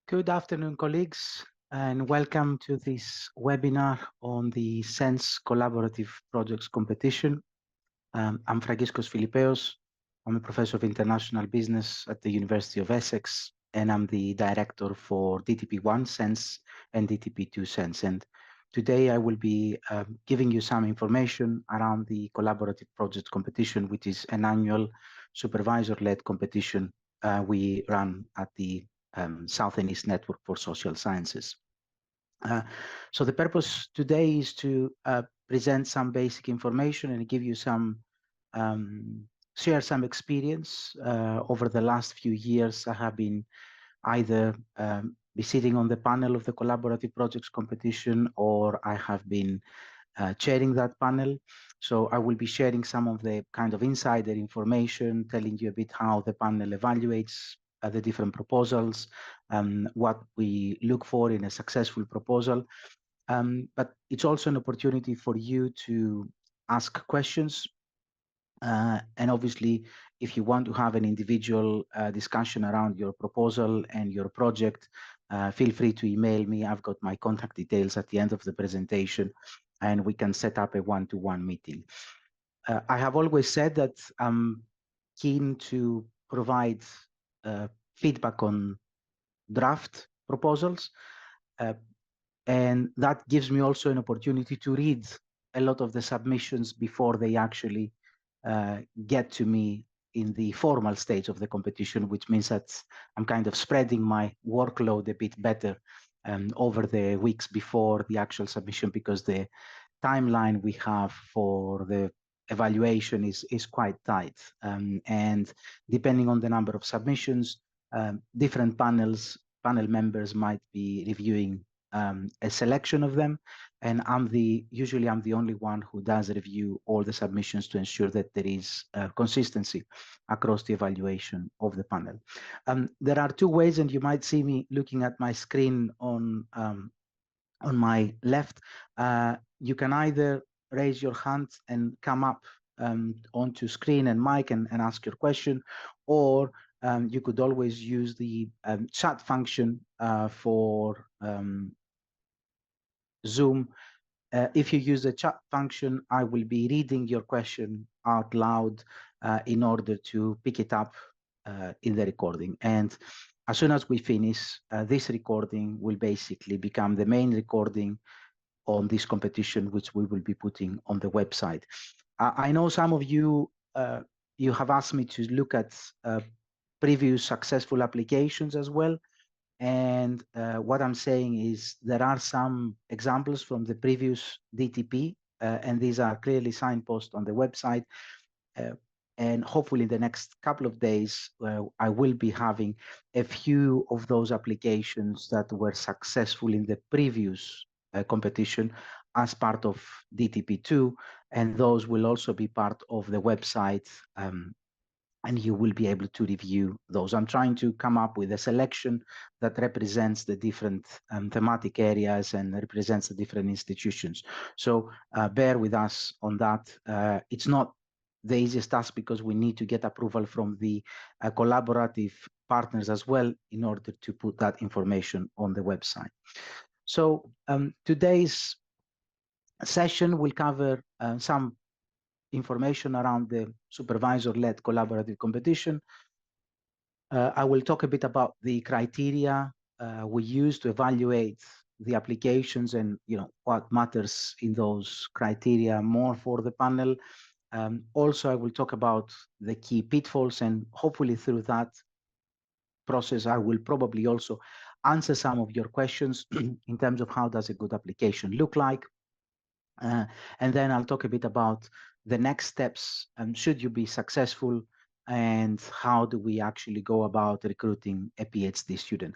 Good afternoon, colleagues, and welcome to this webinar on the SENSS Collaborative Projects Competition. I'm Fragiskos Filipeos. I'm a professor of international business at the University of Essex, and I'm the director for DTP1 SENSS and DTP2 SENSS. And today I will be giving you some information around the Collaborative Projects Competition, which is an annual supervisor-led competition we run at the South and East Network for Social Sciences. So the purpose today is to present some basic information and give you some, share some experience. Over the last few years, I have been either be sitting on the panel of the Collaborative Projects Competition, or I have been chairing that panel. So I will be sharing some of the kind of insider information, telling you a bit how the panel evaluates the different proposals, what we look for in a successful proposal. But it's also an opportunity for you to ask questions. And obviously, if you want to have an individual discussion around your proposal and your project, feel free to email me. I've got my contact details at the end of the presentation, and we can set up a one-to-one meeting. I have always said that I'm keen to provide feedback on draft proposals, and that gives me also an opportunity to read a lot of the submissions before they actually get to me in the formal stage of the competition, which means that I'm kind of spreading my workload a bit better over the weeks before the actual submission, because the timeline we have for the evaluation is quite tight. And depending on the number of submissions, different panel members might be reviewing a selection of them, and usually I'm the only one who does review all the submissions to ensure that there is consistency across the evaluation of the panel. There are two ways, and you might see me looking at my screen on my left. You can either raise your hand and come up onto screen and mic and ask your question, or you could always use the chat function for Zoom. If you use the chat function, I will be reading your question out loud in order to pick it up in the recording. And as soon as we finish, this recording will basically become the main recording on this competition, which we will be putting on the website. I know some of you, you have asked me to look at previous successful applications as well. And what I'm saying is there are some examples from the previous DTP, and these are clearly signposted on the website. And hopefully in the next couple of days, I will be having a few of those applications that were successful in the previous competition as part of DTP2, and those will also be part of the website, and you will be able to review those. I'm trying to come up with a selection that represents the different thematic areas and represents the different institutions. So bear with us on that. It's not the easiest task, because we need to get approval from the collaborative partners as well in order to put that information on the website. So today's session will cover some information around the supervisor-led collaborative competition. I will talk a bit about the criteria we use to evaluate the applications, and what matters in those criteria more for the panel. Also, I will talk about the key pitfalls, and hopefully through that process, I will probably also answer some of your questions in terms of how does a good application look like. And then I'll talk a bit about the next steps, should you be successful, and how do we actually go about recruiting a PhD student.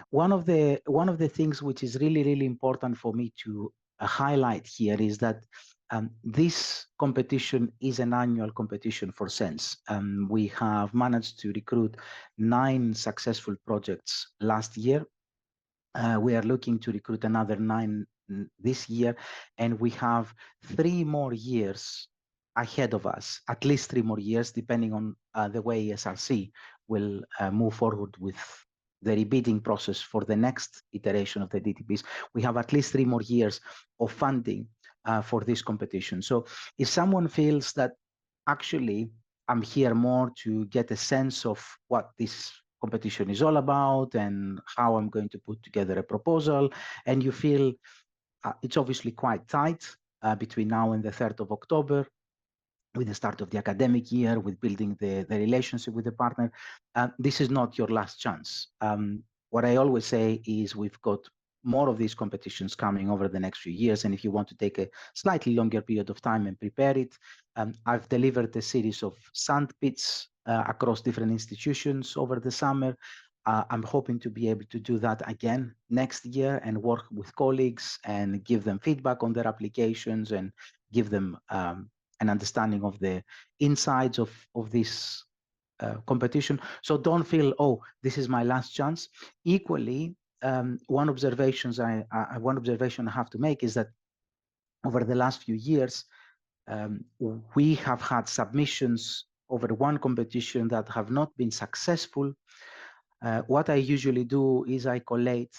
One of the things which is really, really important for me to highlight here is that this competition is an annual competition for SENSS. We have managed to recruit 9 successful projects last year. We are looking to recruit another 9 this year, and we have 3 more years ahead of us, at least 3 more years, depending on the way SRC will move forward with the rebidding process for the next iteration of the DTPs, we have at least 3 more years of funding for this competition. So if someone feels that actually I'm here more to get a sense of what this competition is all about and how I'm going to put together a proposal, and you feel it's obviously quite tight between now and the 3rd of October, with the start of the academic year, with building the relationship with the partner, this is not your last chance. What I always say is we've got more of these competitions coming over the next few years, and if you want to take a slightly longer period of time and prepare it, I've delivered a series of sandpits across different institutions over the summer. I'm hoping to be able to do that again next year and work with colleagues and give them feedback on their applications and give them an understanding of the insides of this competition. So don't feel, oh, this is my last chance. Equally, one observation I have to make is that over the last few years, we have had submissions over one competition that have not been successful. What I usually do is I collate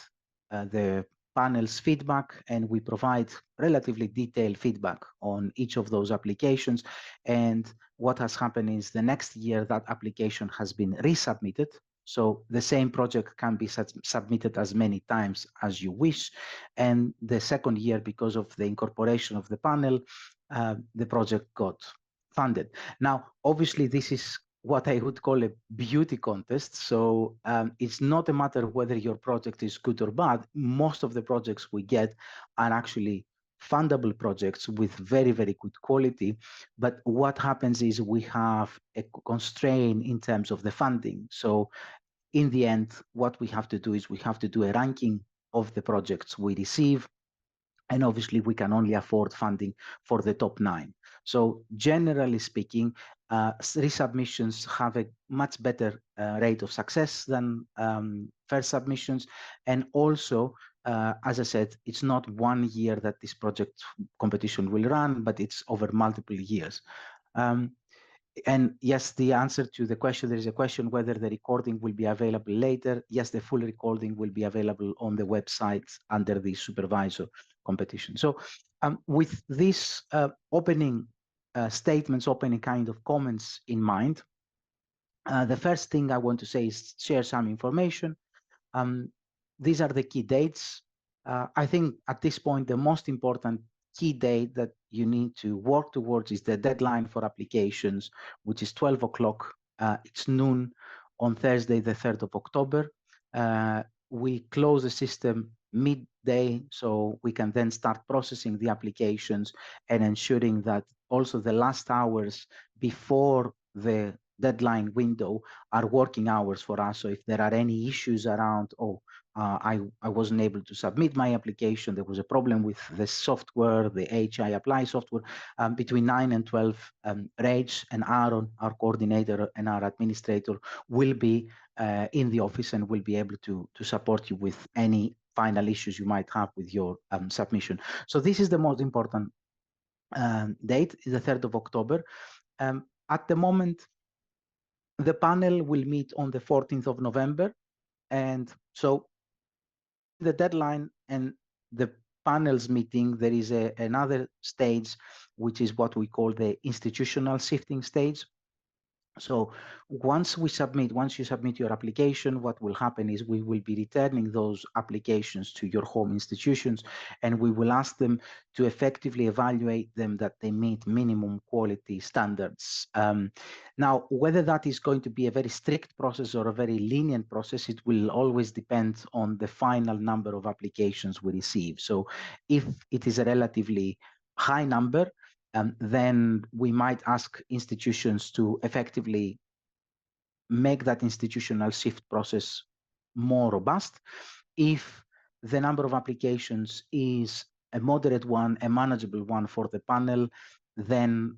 the panel's feedback, and we provide relatively detailed feedback on each of those applications. And what has happened is the next year that application has been resubmitted. So the same project can be submitted as many times as you wish. And the second year, because of the incorporation of the panel, the project got funded. Now, obviously, this is what I would call a beauty contest. So it's not a matter of whether your project is good or bad. Most of the projects we get are actually fundable projects with very, very good quality. But what happens is we have a constraint in terms of the funding. So in the end, what we have to do is we have to do a ranking of the projects we receive. And obviously, we can only afford funding for the top 9. So generally speaking, resubmissions have a much better rate of success than first submissions. And also, as I said, it's not 1 year that this project competition will run, but it's over multiple years. And yes, the answer to the question, there is a question whether the recording will be available later. Yes, the full recording will be available on the website under the supervisor competition. So with these opening statements, opening kind of comments in mind, the first thing I want to say is share some information. These are the key dates. I think at this point, the most important key date that you need to work towards is the deadline for applications, which is 12 o'clock. It's noon on Thursday, the 3rd of October. We close the system midday, so we can then start processing the applications and ensuring that also the last hours before the deadline window are working hours for us. So if there are any issues around, I wasn't able to submit my application, there was a problem with the software, the HI Apply software, between 9 and 12, Rach and Aaron, our coordinator and our administrator, will be in the office and will be able to support you with any final issues you might have with your submission. So this is the most important date, is the 3rd of October. At the moment, the panel will meet on the 14th of November. And so between the deadline and the panel's meeting, there is another stage, which is what we call the institutional sifting stage. So once you submit your application, what will happen is we will be returning those applications to your home institutions, and we will ask them to effectively evaluate them that they meet minimum quality standards. Now, whether that is going to be a very strict process or a very lenient process, it will always depend on the final number of applications we receive. So if it is a relatively high number, then we might ask institutions to effectively make that institutional shift process more robust. If the number of applications is a moderate one, a manageable one for the panel, then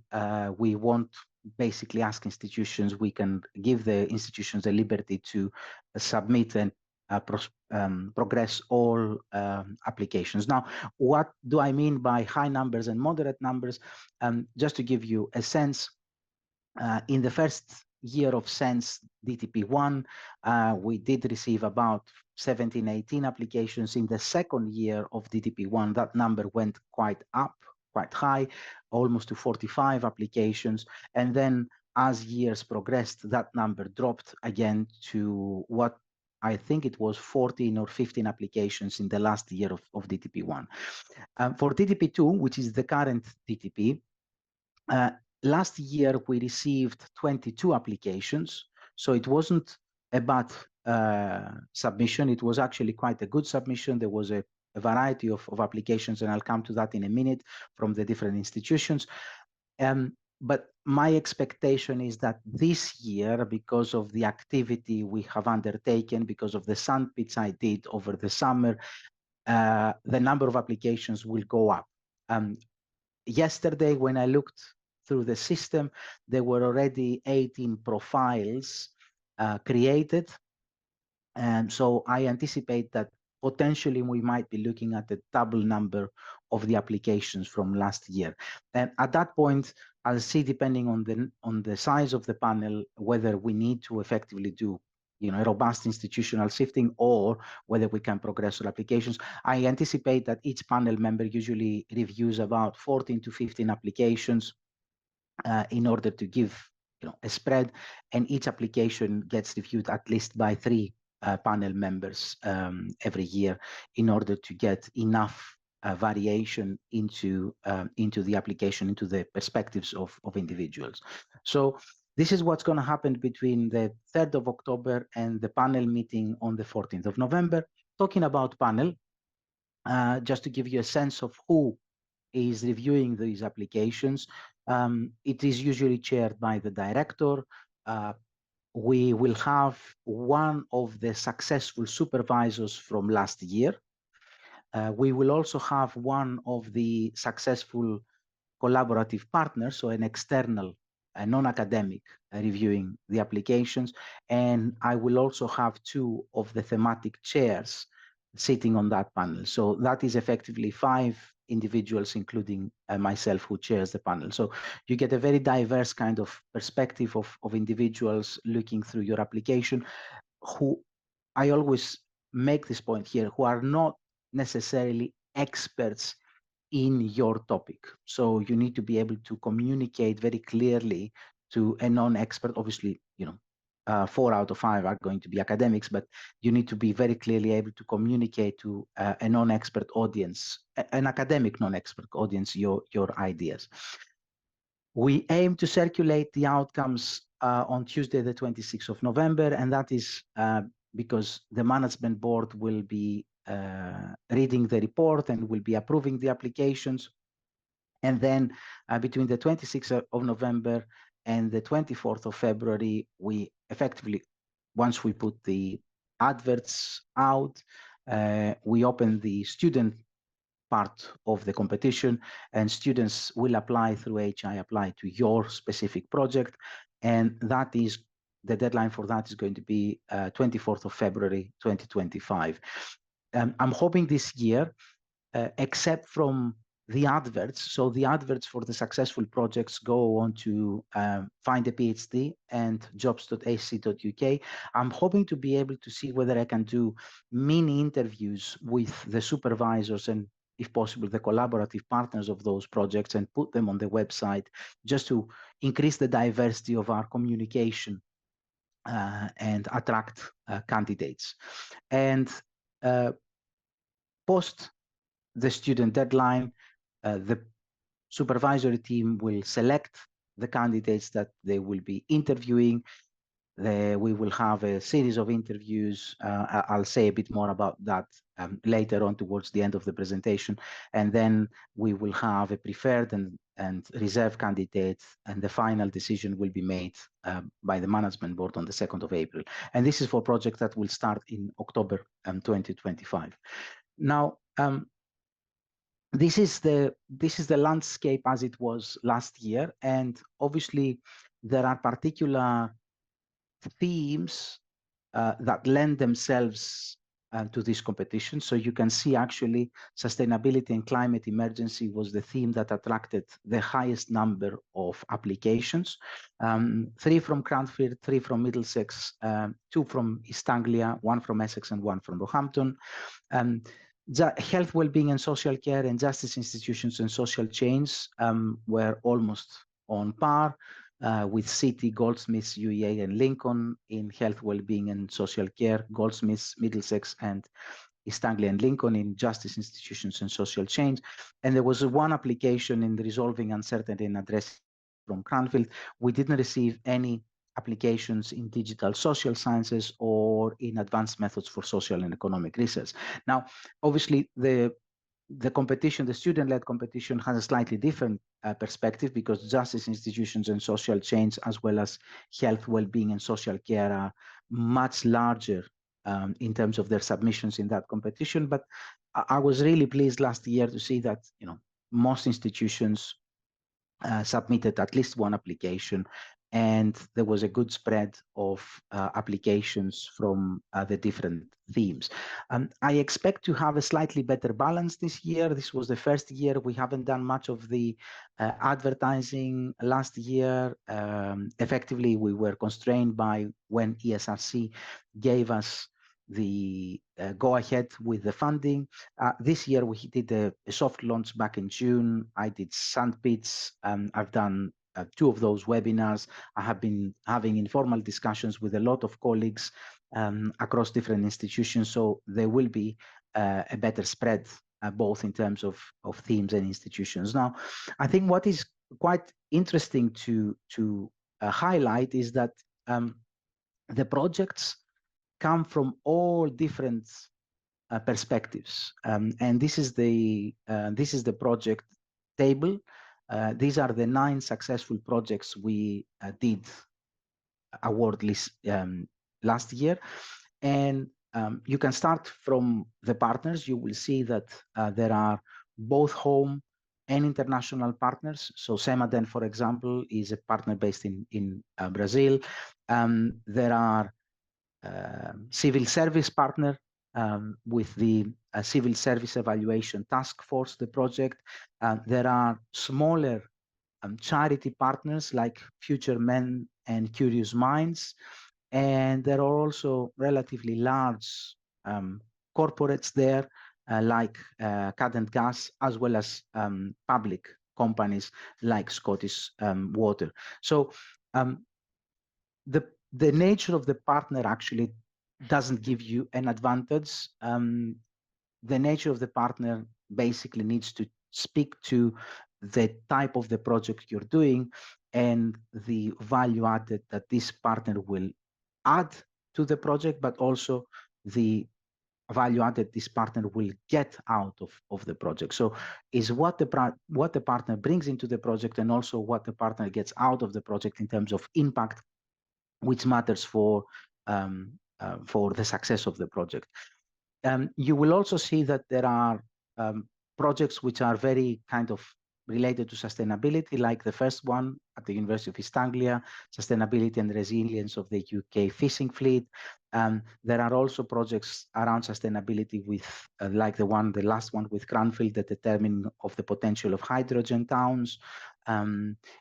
we won't basically ask institutions. We can give the institutions the liberty to submit and progress all applications. Now, what do I mean by high numbers and moderate numbers? Just to give you a sense, in the first year of SENSS DTP1, we did receive about 17, 18 applications. In the second year of DTP1, that number went quite up, quite high, almost to 45 applications. And then as years progressed, that number dropped again to what I think it was 14 or 15 applications in the last year of DTP1. For DTP2, which is the current DTP, last year we received 22 applications, so it wasn't a bad submission. It was actually quite a good submission. There was a variety of applications, and I'll come to that in a minute, from the different institutions. But my expectation is that this year, because of the activity we have undertaken, because of the sandpits I did over the summer, the number of applications will go up. Yesterday, when I looked through the system, there were already 18 profiles created. And so I anticipate that potentially we might be looking at a double number of the applications from last year. And at that point, I'll see, depending on the size of the panel, whether we need to effectively do a robust institutional sifting, or whether we can progress our applications. I anticipate that each panel member usually reviews about 14 to 15 applications in order to give a spread, and each application gets reviewed at least by 3 panel members every year, in order to get enough variation into the application, into the perspectives of individuals. So this is what's going to happen between the 3rd of October and the panel meeting on the 14th of November. Talking about panel, just to give you a sense of who is reviewing these applications, it is usually chaired by the director. We will have one of the successful supervisors from last year. We will also have one of the successful collaborative partners, so an external, a non-academic, reviewing the applications. And I will also have 2 of the thematic chairs sitting on that panel. So that is effectively 5 individuals, including myself, who chairs the panel. So you get a very diverse kind of perspective of individuals looking through your application, who, I always make this point here, who are not necessarily experts in your topic. So you need to be able to communicate very clearly to a non-expert. Obviously, 4 out of 5 are going to be academics, but you need to be very clearly able to communicate to a non-expert audience, an academic non-expert audience, your ideas. We aim to circulate the outcomes on Tuesday, the 26th of November, and that is because the management board will be reading the report and will be approving the applications. And then between the 26th of November and the 24th of February, we effectively, once we put the adverts out, we open the student part of the competition, and students will apply through HI Apply to your specific project. And that is, the deadline for that is going to be 24th of February, 2025. I'm hoping this year, except from the adverts, so the adverts for the successful projects go on to Find a PhD and jobs.ac.uk. I'm hoping to be able to see whether I can do mini interviews with the supervisors and, if possible, the collaborative partners of those projects, and put them on the website, just to increase the diversity of our communication and attract candidates. And post the student deadline, the supervisory team will select the candidates that they will be interviewing. We will have a series of interviews. I'll say a bit more about that later on, towards the end of the presentation. And then we will have a preferred and reserved candidate, and the final decision will be made by the management board on the 2nd of April. And this is for projects that will start in October 2025. Now, this is the landscape as it was last year, and obviously there are particular themes that lend themselves to this competition. So you can see actually sustainability and climate emergency was the theme that attracted the highest number of applications. 3 from Cranfield, 3 from Middlesex, 2 from East Anglia, 1 from Essex and 1 from Roehampton. Health, well-being and social care and justice institutions and social change were almost on par. With City, Goldsmiths, UEA, and Lincoln in health, well-being, and social care, Goldsmiths, Middlesex, and East Anglia and Lincoln in justice institutions and social change. And there was one application in resolving uncertainty and addressing from Cranfield. We didn't receive any applications in digital social sciences or in advanced methods for social and economic research. Now, obviously, the competition, the student-led competition, has a slightly different perspective because justice institutions and social change, as well as health, well-being, and social care, are much larger in terms of their submissions in that competition. But I was really pleased last year to see that most institutions submitted at least one application, and there was a good spread of applications from the different themes. I expect to have a slightly better balance this year. This was the first year we haven't done much of the advertising last year. Effectively, we were constrained by when ESRC gave us the go ahead with the funding. This year we did a soft launch back in June. I did sandpits. I've done 2 of those webinars. I have been having informal discussions with a lot of colleagues across different institutions. So there will be a better spread both in terms of themes and institutions. Now, I think what is quite interesting to highlight is that the projects come from all different perspectives, and this is the project table. These are the 9 successful projects we did award list last year, and you can start from the partners. You will see that there are both home and international partners. So Semaden, for example, is a partner based in Brazil. There are civil service partner with the Civil Service Evaluation Task Force, the project. There are smaller charity partners like Future Men and Curious Minds. And there are also relatively large corporates there like Cadent Gas, as well as public companies like Scottish Water. So the nature of the partner actually doesn't give you an advantage. The nature of the partner basically needs to speak to the type of the project you're doing and the value added that this partner will add to the project, but also the value added this partner will get out of the project. So is what the partner brings into the project and also what the partner gets out of the project in terms of impact, which matters for the success of the project. You will also see that there are projects which are very kind of related to sustainability, like the first one at the University of East Anglia, sustainability and resilience of the UK fishing fleet. There are also projects around sustainability with, like the last one with Cranfield, the determining of the potential of hydrogen towns.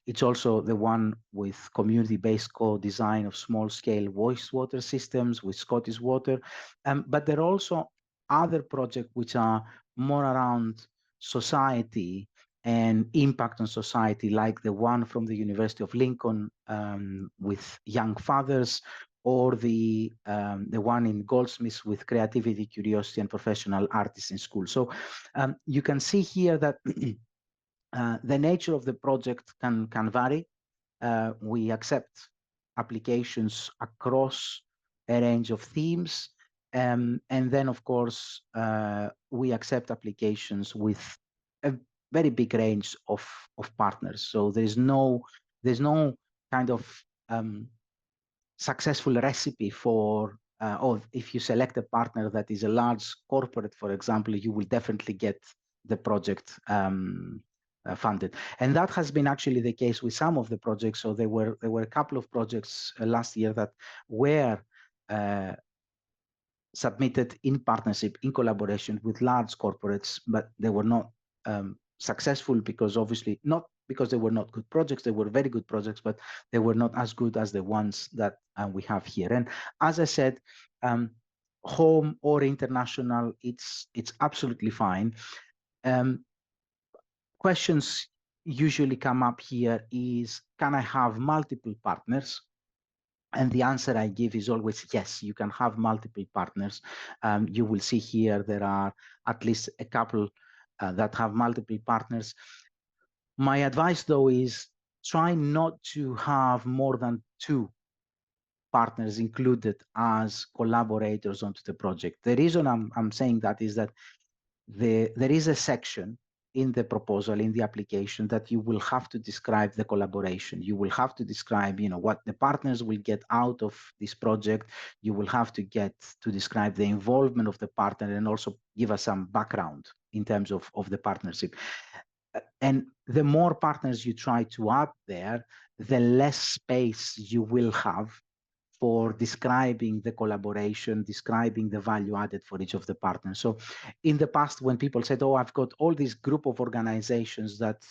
It's also the one with community-based co-design of small-scale wastewater systems with Scottish Water. But there are also other projects which are more around society and impact on society, like the one from the University of Lincoln with young fathers, or the one in Goldsmiths with creativity, curiosity, and professional artists in school. So you can see here that the nature of the project can vary. We accept applications across a range of themes. And then, of course, we accept applications with a very big range of partners. So there's no kind of successful recipe for, or if you select a partner that is a large corporate, for example, you will definitely get the project funded. And that has been actually the case with some of the projects. So there were a couple of projects last year that were submitted in partnership, in collaboration with large corporates, but they were not successful because obviously not because they were not good projects. They were very good projects, but they were not as good as the ones that we have here. And as I said, home or international, it's absolutely fine. Questions usually come up here is, can I have multiple partners? And the answer I give is always yes, you can have multiple partners. You will see here there are at least a couple that have multiple partners. My advice, though, is try not to have more than 2 partners included as collaborators onto the project. The reason I'm saying that is that there is a section in the proposal, in the application, that you will have to describe the collaboration. You will have to describe, what the partners will get out of this project. You will have to describe the involvement of the partner and also give us some background in terms of the partnership. And the more partners you try to add there, the less space you will have for describing the collaboration, describing the value added for each of the partners. So in the past, when people said, oh, I've got all this group of organizations that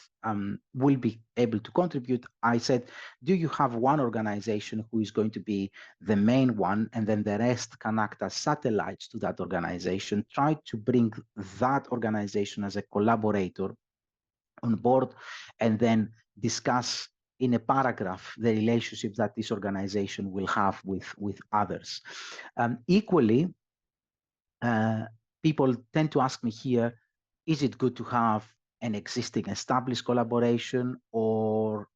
will be able to contribute, I said, do you have one organization who is going to be the main one, and then the rest can act as satellites to that organization? Try to bring that organization as a collaborator on board, and then discuss in a paragraph the relationship that this organization will have with others. Equally, people tend to ask me here, is it good to have an existing established collaboration, or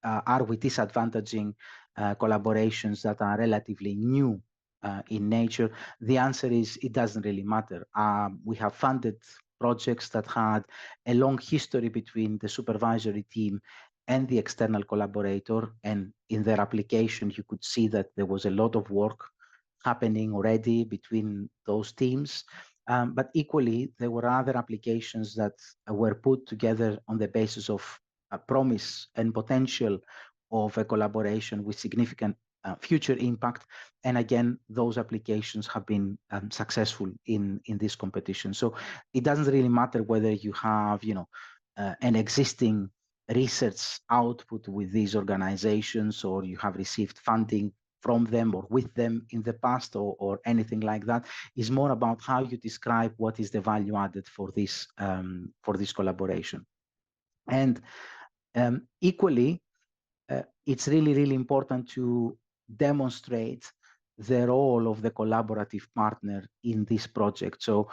are we disadvantaging collaborations that are relatively new in nature? The answer is it doesn't really matter. We have funded projects that had a long history between the supervisory team and the external collaborator, and in their application you could see that there was a lot of work happening already between those teams. But equally, there were other applications that were put together on the basis of a promise and potential of a collaboration with significant future impact. And again, those applications have been successful in this competition. So it doesn't really matter whether you have, an existing research output with these organizations, or you have received funding from them or with them in the past, or anything like that. Is more about how you describe what is the value added for this collaboration. And equally, it's really, really important to demonstrate the role of the collaborative partner in this project. So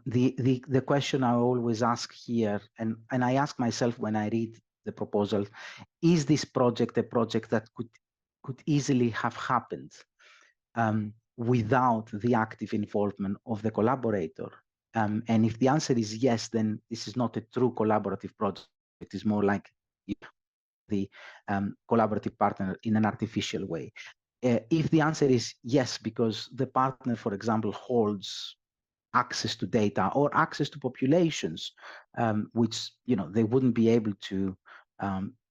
the question I always ask here, and I ask myself when I read the proposal, is this project a project that could easily have happened without the active involvement of the collaborator? And if the answer is yes, then this is not a true collaborative project. It is more like the collaborative partner in an artificial way. If the answer is yes, because the partner, for example, holds access to data or access to populations, which they wouldn't be able to,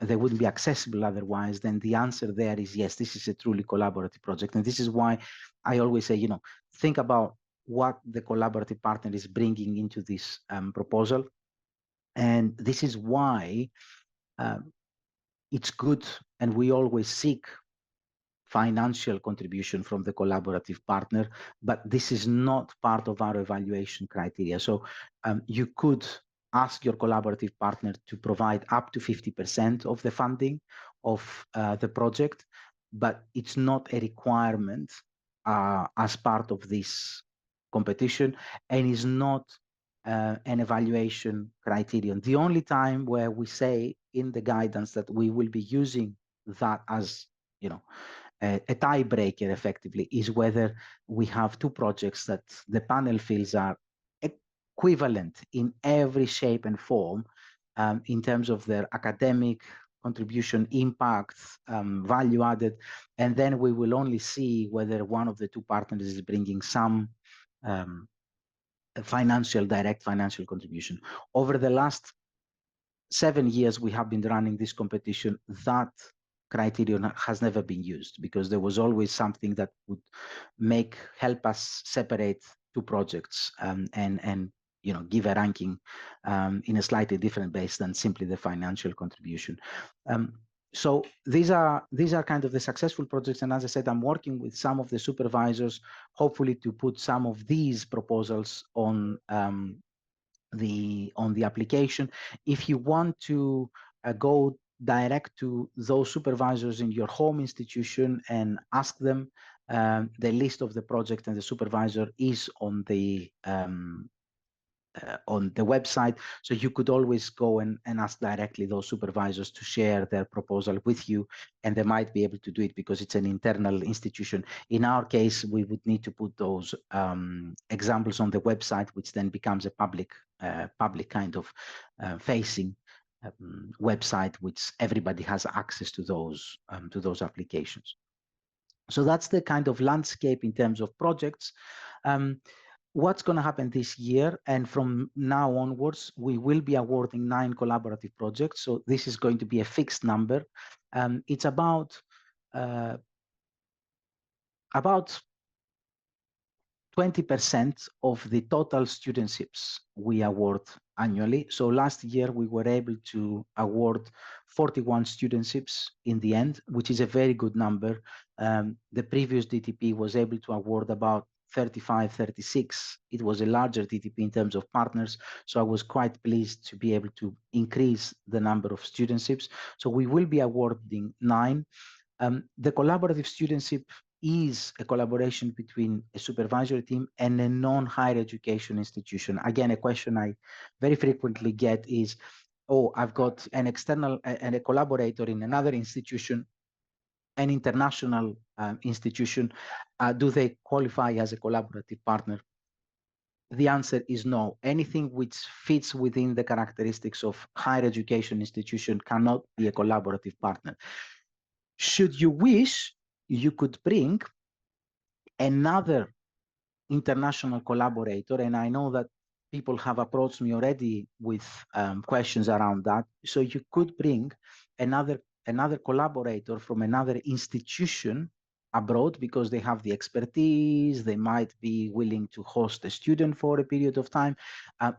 they wouldn't be accessible otherwise, then the answer there is yes, this is a truly collaborative project. And this is why I always say, think about what the collaborative partner is bringing into this proposal. And this is why it's good, and we always seek financial contribution from the collaborative partner, but this is not part of our evaluation criteria. So you could ask your collaborative partner to provide up to 50% of the funding of the project, but it's not a requirement as part of this competition, and is not an evaluation criterion. The only time where we say in the guidance that we will be using that as a tiebreaker effectively is whether we have 2 projects that the panel feels are equivalent in every shape and form in terms of their academic contribution, impact, value added, and then we will only see whether one of the 2 partners is bringing some direct financial contribution. Over the last 7 years we have been running this competition, that criterion has never been used, because there was always something that would help us separate two projects, and give a ranking in a slightly different base than simply the financial contribution. So these are kind of the successful projects, and as I said, I'm working with some of the supervisors, hopefully to put some of these proposals on the application. If you want to go direct to those supervisors in your home institution and ask them, the list of the project and the supervisor is on the website, so you could always go and ask directly those supervisors to share their proposal with you, and they might be able to do it because it's an internal institution. In our case, we would need to put those examples on the website, which then becomes a public kind of facing website, which everybody has access to those applications. So that's the kind of landscape in terms of projects. What's going to happen this year, and from now onwards, we will be awarding 9 collaborative projects. So this is going to be a fixed number. It's about 20% of the total studentships we award annually. So last year we were able to award 41 studentships in the end, which is a very good number. The previous DTP was able to award about 35, 36. It was a larger DTP in terms of partners. So I was quite pleased to be able to increase the number of studentships. So we will be awarding 9. The collaborative studentship is a collaboration between a supervisory team and a non-higher education institution. Again, a question I very frequently get is, oh, I've got an external and a collaborator in another institution, an international institution. Do they qualify as a collaborative partner? The answer is no. Anything which fits within the characteristics of higher education institution cannot be a collaborative partner. Should you wish, you could bring another international collaborator, and I know that people have approached me already with questions around that. So you could bring another collaborator from another institution abroad, because they have the expertise, they might be willing to host a student for a period of time,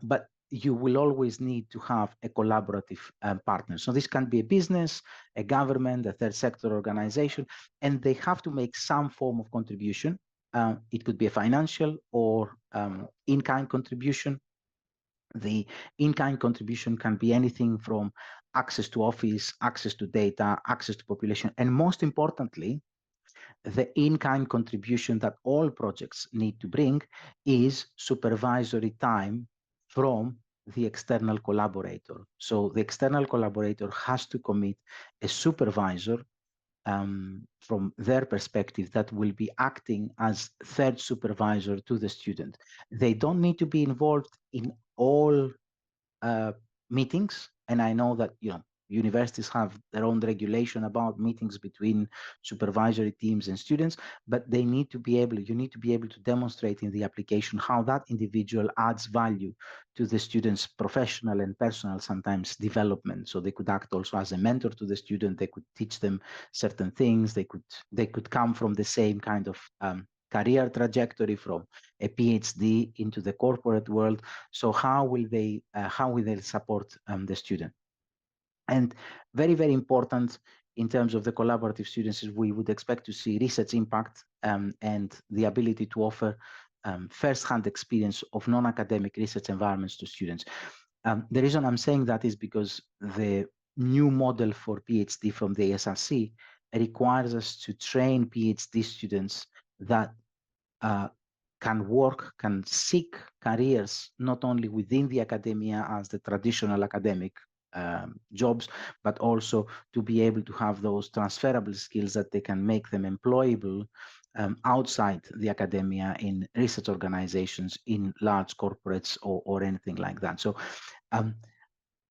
but you will always need to have a collaborative partner. So this can be a business, a government, a third sector organization, and they have to make some form of contribution. It could be a financial or in-kind contribution. The in-kind contribution can be anything from access to office, access to data, access to population, and most importantly, the in-kind contribution that all projects need to bring is supervisory time from the external collaborator. So the external collaborator has to commit a supervisor from their perspective that will be acting as third supervisor to the student. They don't need to be involved in all meetings, and I know that universities have their own regulation about meetings between supervisory teams and students, but you need to be able to demonstrate in the application how that individual adds value to the student's professional and personal, sometimes, development. So they could act also as a mentor to the student. They could teach them certain things. They could come from the same kind of career trajectory, from a PhD into the corporate world. So how will they support the student? And very, very important in terms of the collaborative students is we would expect to see research impact and the ability to offer first-hand experience of non-academic research environments to students. The reason I'm saying that is because the new model for PhD from the SRC requires us to train PhD students that can seek careers not only within the academia as the traditional academic jobs, but also to be able to have those transferable skills that they can make them employable outside the academia in research organizations, in large corporates, or anything like that. So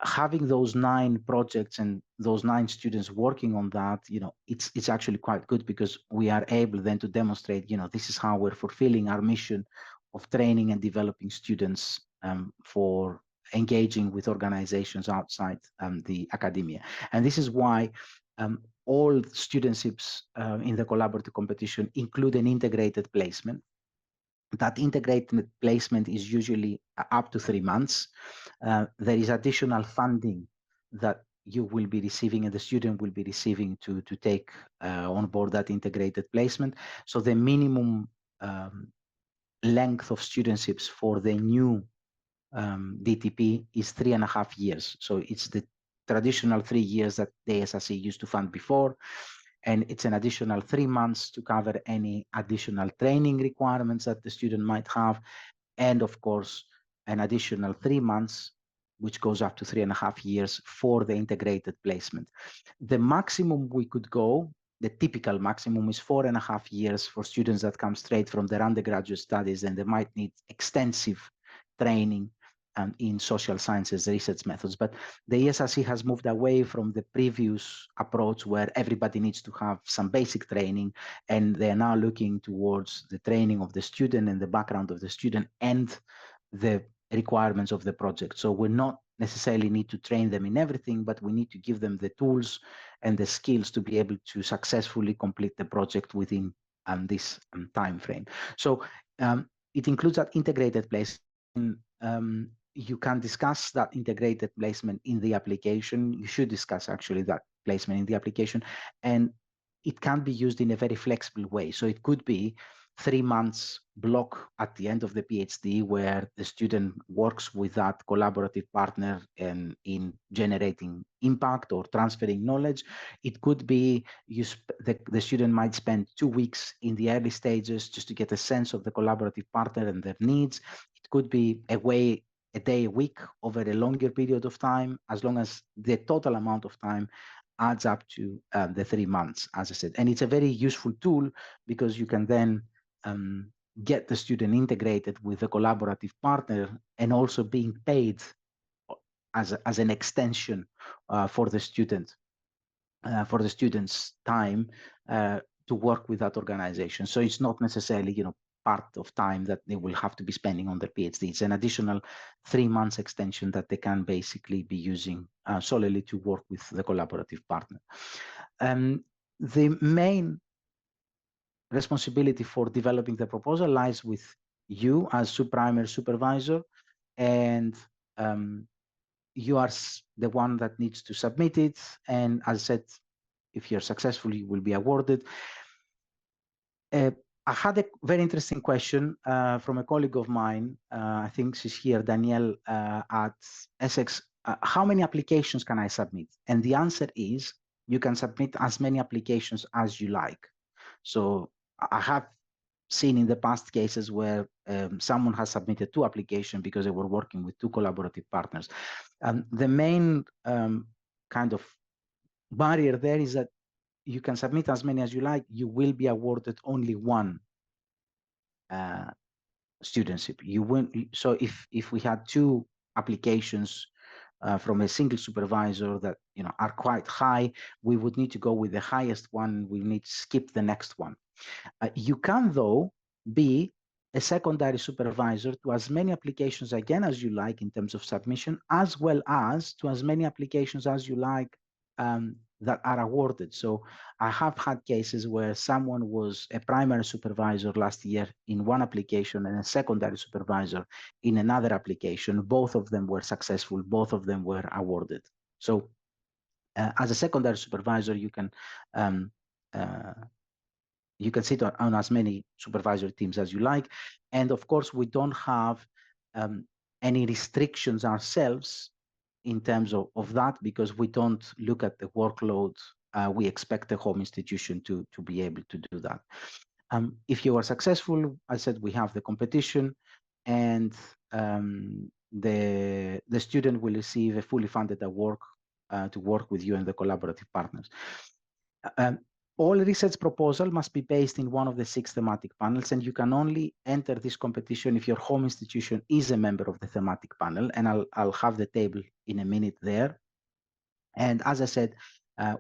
having those 9 projects and those 9 students working on that, it's actually quite good, because we are able then to demonstrate, this is how we're fulfilling our mission of training and developing students for engaging with organizations outside the academia. And this is why all studentships in the collaborative competition include an integrated placement. That integrated placement is usually up to 3 months. There is additional funding that you will be receiving and the student will be receiving to take on board that integrated placement. So the minimum length of studentships for the new DTP is 3.5 years. So it's the traditional 3 years that the SSE used to fund before, and it's an additional 3 months to cover any additional training requirements that the student might have, and of course an additional 3 months, which goes up to 3.5 years for the integrated placement. The maximum we could go, the typical maximum, is 4.5 years for students that come straight from their undergraduate studies and they might need extensive training in social sciences research methods. But the ESRC has moved away from the previous approach where everybody needs to have some basic training, and they're now looking towards the training of the student and the background of the student and the requirements of the project. So we're not necessarily need to train them in everything, but we need to give them the tools and the skills to be able to successfully complete the project within this time frame. So it includes that integrated placement. You can discuss that integrated placement in the application. You should discuss actually that placement in the application, and it can be used in a very flexible way. So it could be 3 months block at the end of the PhD where the student works with that collaborative partner and in generating impact or transferring knowledge. It could be the student might spend 2 weeks in the early stages just to get a sense of the collaborative partner and their needs. It could be a day a week over a longer period of time, as long as the total amount of time adds up to the 3 months, as I said. And it's a very useful tool because you can then get the student integrated with a collaborative partner and also being paid as an extension for the student, for the student's time to work with that organization. So it's not necessarily, part of time that they will have to be spending on their PhD. It's an additional 3 months extension that they can basically be using solely to work with the collaborative partner. The main responsibility for developing the proposal lies with you as primary supervisor, and you are the one that needs to submit it. And as I said, if you're successful, you will be awarded. I had a very interesting question from a colleague of mine. I think she's here, Danielle, at Essex. How many applications can I submit? And the answer is you can submit as many applications as you like. So I have seen in the past cases where someone has submitted 2 applications because they were working with 2 collaborative partners. The main kind of barrier there is that you can submit as many as you like. You will be awarded only 1 studentship. You won't. So if we had 2 applications from a single supervisor that are quite high, we would need to go with the highest one. We need to skip the next one. You can, though, be a secondary supervisor to as many applications again as you like in terms of submission, as well as to as many applications as you like that are awarded. So I have had cases where someone was a primary supervisor last year in 1 application and a secondary supervisor in another application. Both of them were successful. Both of them were awarded. So as a secondary supervisor, you can sit on as many supervisory teams as you like. And of course, we don't have any restrictions ourselves in terms of that, because we don't look at the workload. We expect the home institution to be able to do that. If you are successful, I said we have the competition, and the student will receive a fully funded award to work with you and the collaborative partners. All research proposal must be based in one of the 6 thematic panels, and you can only enter this competition if your home institution is a member of the thematic panel, and I'll have the table in a minute there. And as I said,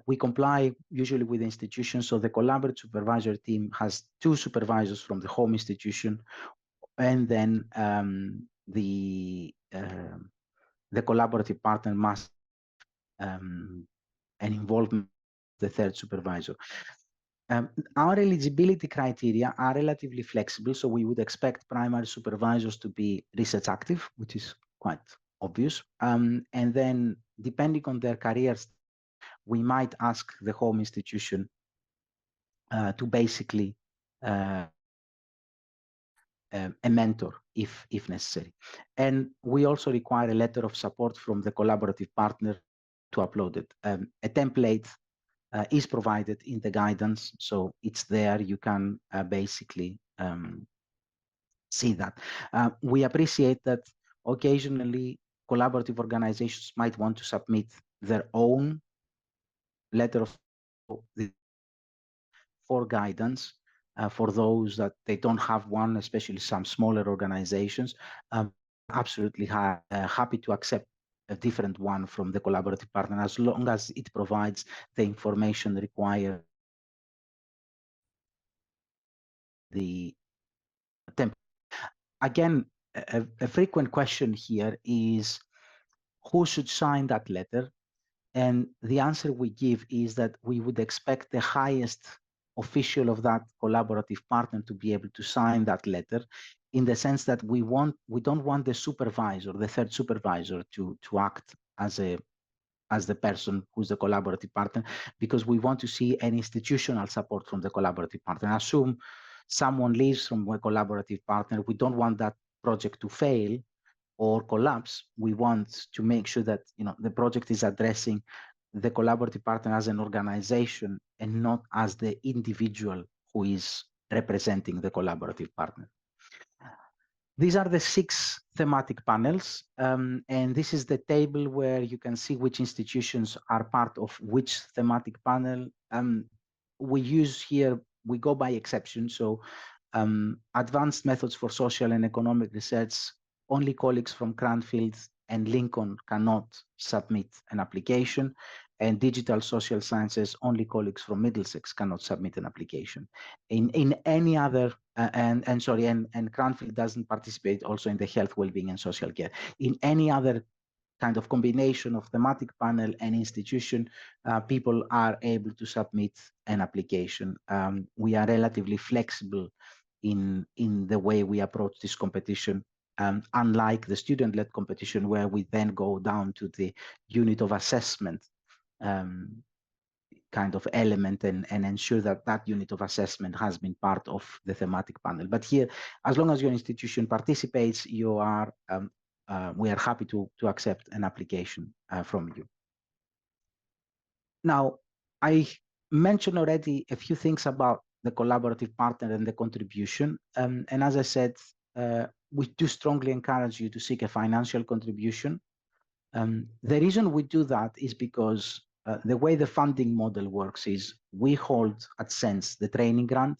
we comply usually with the institution, so the collaborative supervisory team has 2 supervisors from the home institution, and then the collaborative partner must an involvement the third supervisor. Our eligibility criteria are relatively flexible, so we would expect primary supervisors to be research active, which is quite obvious. And then, depending on their careers, we might ask the home institution to basically a mentor if necessary. And we also require a letter of support from the collaborative partner to upload it. A template is provided in the guidance, so it's there. You can basically see that. We appreciate that occasionally collaborative organizations might want to submit their own letter of for guidance for those that they don't have one, especially some smaller organizations. Absolutely happy to accept a different one from the collaborative partner as long as it provides the information required. The template. Again, a frequent question here is who should sign that letter? And the answer we give is that we would expect the highest official of that collaborative partner to be able to sign that letter, in the sense that we don't want the supervisor, the third supervisor, to act as the person who's the collaborative partner, because we want to see an institutional support from the collaborative partner. Assume someone leaves from a collaborative partner, we don't want that project to fail or collapse. We want to make sure that the project is addressing the collaborative partner as an organization and not as the individual who is representing the collaborative partner. These are the 6 thematic panels, and this is the table where you can see which institutions are part of which thematic panel. We use here, we go by exception, so advanced methods for social and economic research, only colleagues from Cranfield and Lincoln cannot submit an application, and digital social sciences, only colleagues from Middlesex cannot submit an application. In any other, and Cranfield doesn't participate also in the health, well-being, and social care. In any other kind of combination of thematic panel and institution, people are able to submit an application. We are relatively flexible in the way we approach this competition, unlike the student-led competition, where we then go down to the unit of assessment kind of element and ensure that that unit of assessment has been part of the thematic panel. But here, as long as your institution participates, you are we are happy to accept an application from you. Now, I mentioned already a few things about the collaborative partner and the contribution. And as I said, we do strongly encourage you to seek a financial contribution. The reason we do that is because the way the funding model works is we hold at SENSS the training grant,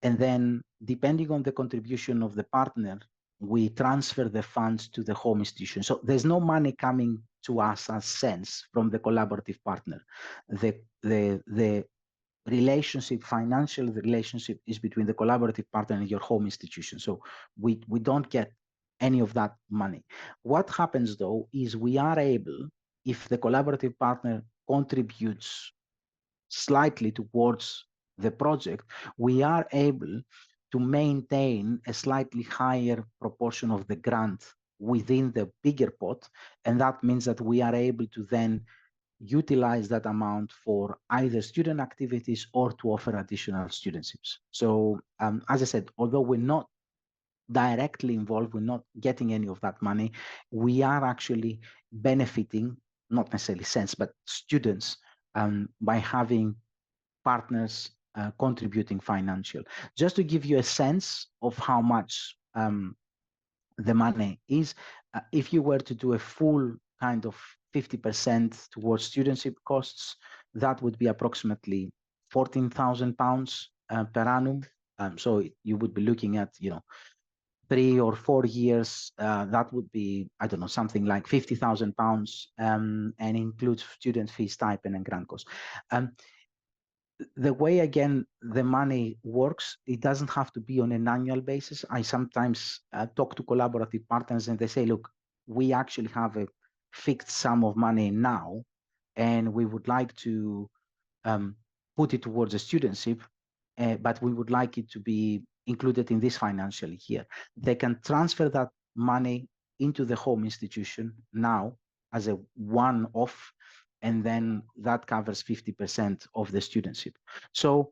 and then depending on the contribution of the partner, we transfer the funds to the home institution. So there's no money coming to us as SENSS from the collaborative partner. The relationship, financial relationship, is between the collaborative partner and your home institution. So we don't get any of that money. What happens though is we are able, if the collaborative partner contributes slightly towards the project, we are able to maintain a slightly higher proportion of the grant within the bigger pot, and that means that we are able to then utilize that amount for either student activities or to offer additional studentships. So as I said, although we're not directly involved, we're not getting any of that money, we are actually benefiting, not necessarily SENSS, but students by having partners contributing financial. Just to give you a sense of how much the money is, if you were to do a full kind of 50% towards studentship costs, that would be approximately £14,000 per annum. So you would be looking at, 3 or 4 years, that would be, I don't know, something like £50,000, and includes student fees, stipend, and grant costs. The way, again, the money works, it doesn't have to be on an annual basis. I sometimes talk to collaborative partners and they say, look, we actually have a fixed sum of money now, and we would like to put it towards a studentship, but we would like it to be included in this financial year. They can transfer that money into the home institution now as a one-off, and then that covers 50% of the studentship. So,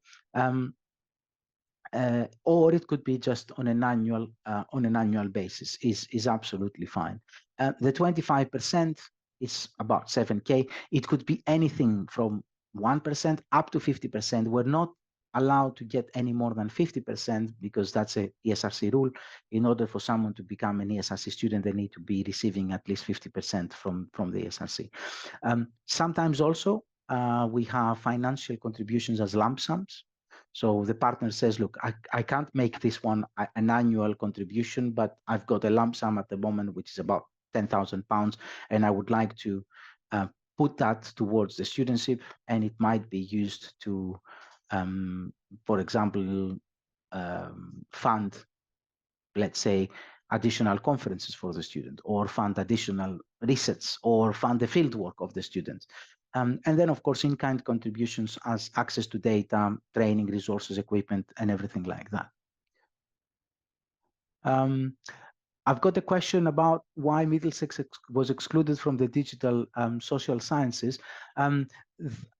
or it could be just on an annual basis. Is absolutely fine. The 25% is about 7K. It could be anything from 1% up to 50%. We're not allowed to get any more than 50% because that's a ESRC rule. In order for someone to become an ESRC student, they need to be receiving at least 50% from the ESRC. Sometimes also we have financial contributions as lump sums. So the partner says, look, I can't make this one an annual contribution, but I've got a lump sum at the moment, which is about £10,000, and I would like to put that towards the studentship, and it might be used to, for example, fund, let's say, additional conferences for the student, or fund additional research, or fund the field work of the student. And then, of course, in-kind contributions as access to data, training, resources, equipment, and everything like that. I've got a question about why Middlesex was excluded from the digital social sciences. I'm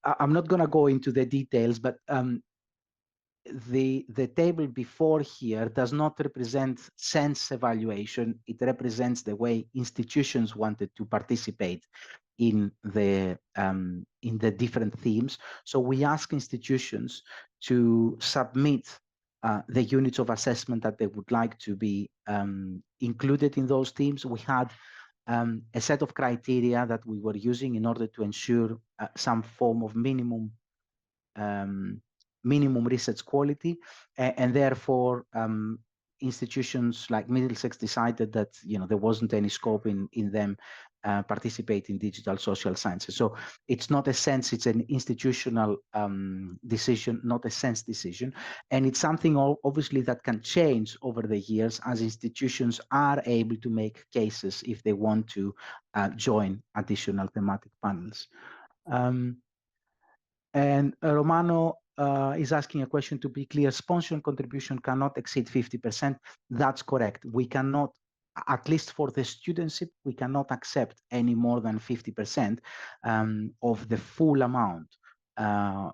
not going to go into the details, but the table before here does not represent SENSS evaluation. It represents the way institutions wanted to participate in the different themes. So we ask institutions to submit the units of assessment that they would like to be included in those themes. We had a set of criteria that we were using in order to ensure some form of minimum research quality, and therefore institutions like Middlesex decided that there wasn't any scope in them participate in digital social sciences. So it's not a SENSS, it's an institutional decision, not a SENSS decision, and it's something obviously that can change over the years as institutions are able to make cases if they want to join additional thematic panels. And Romano is asking a question, to be clear, sponsorship contribution cannot exceed 50%. That's correct. We cannot, at least for the studentship, we cannot accept any more than 50% of the full amount,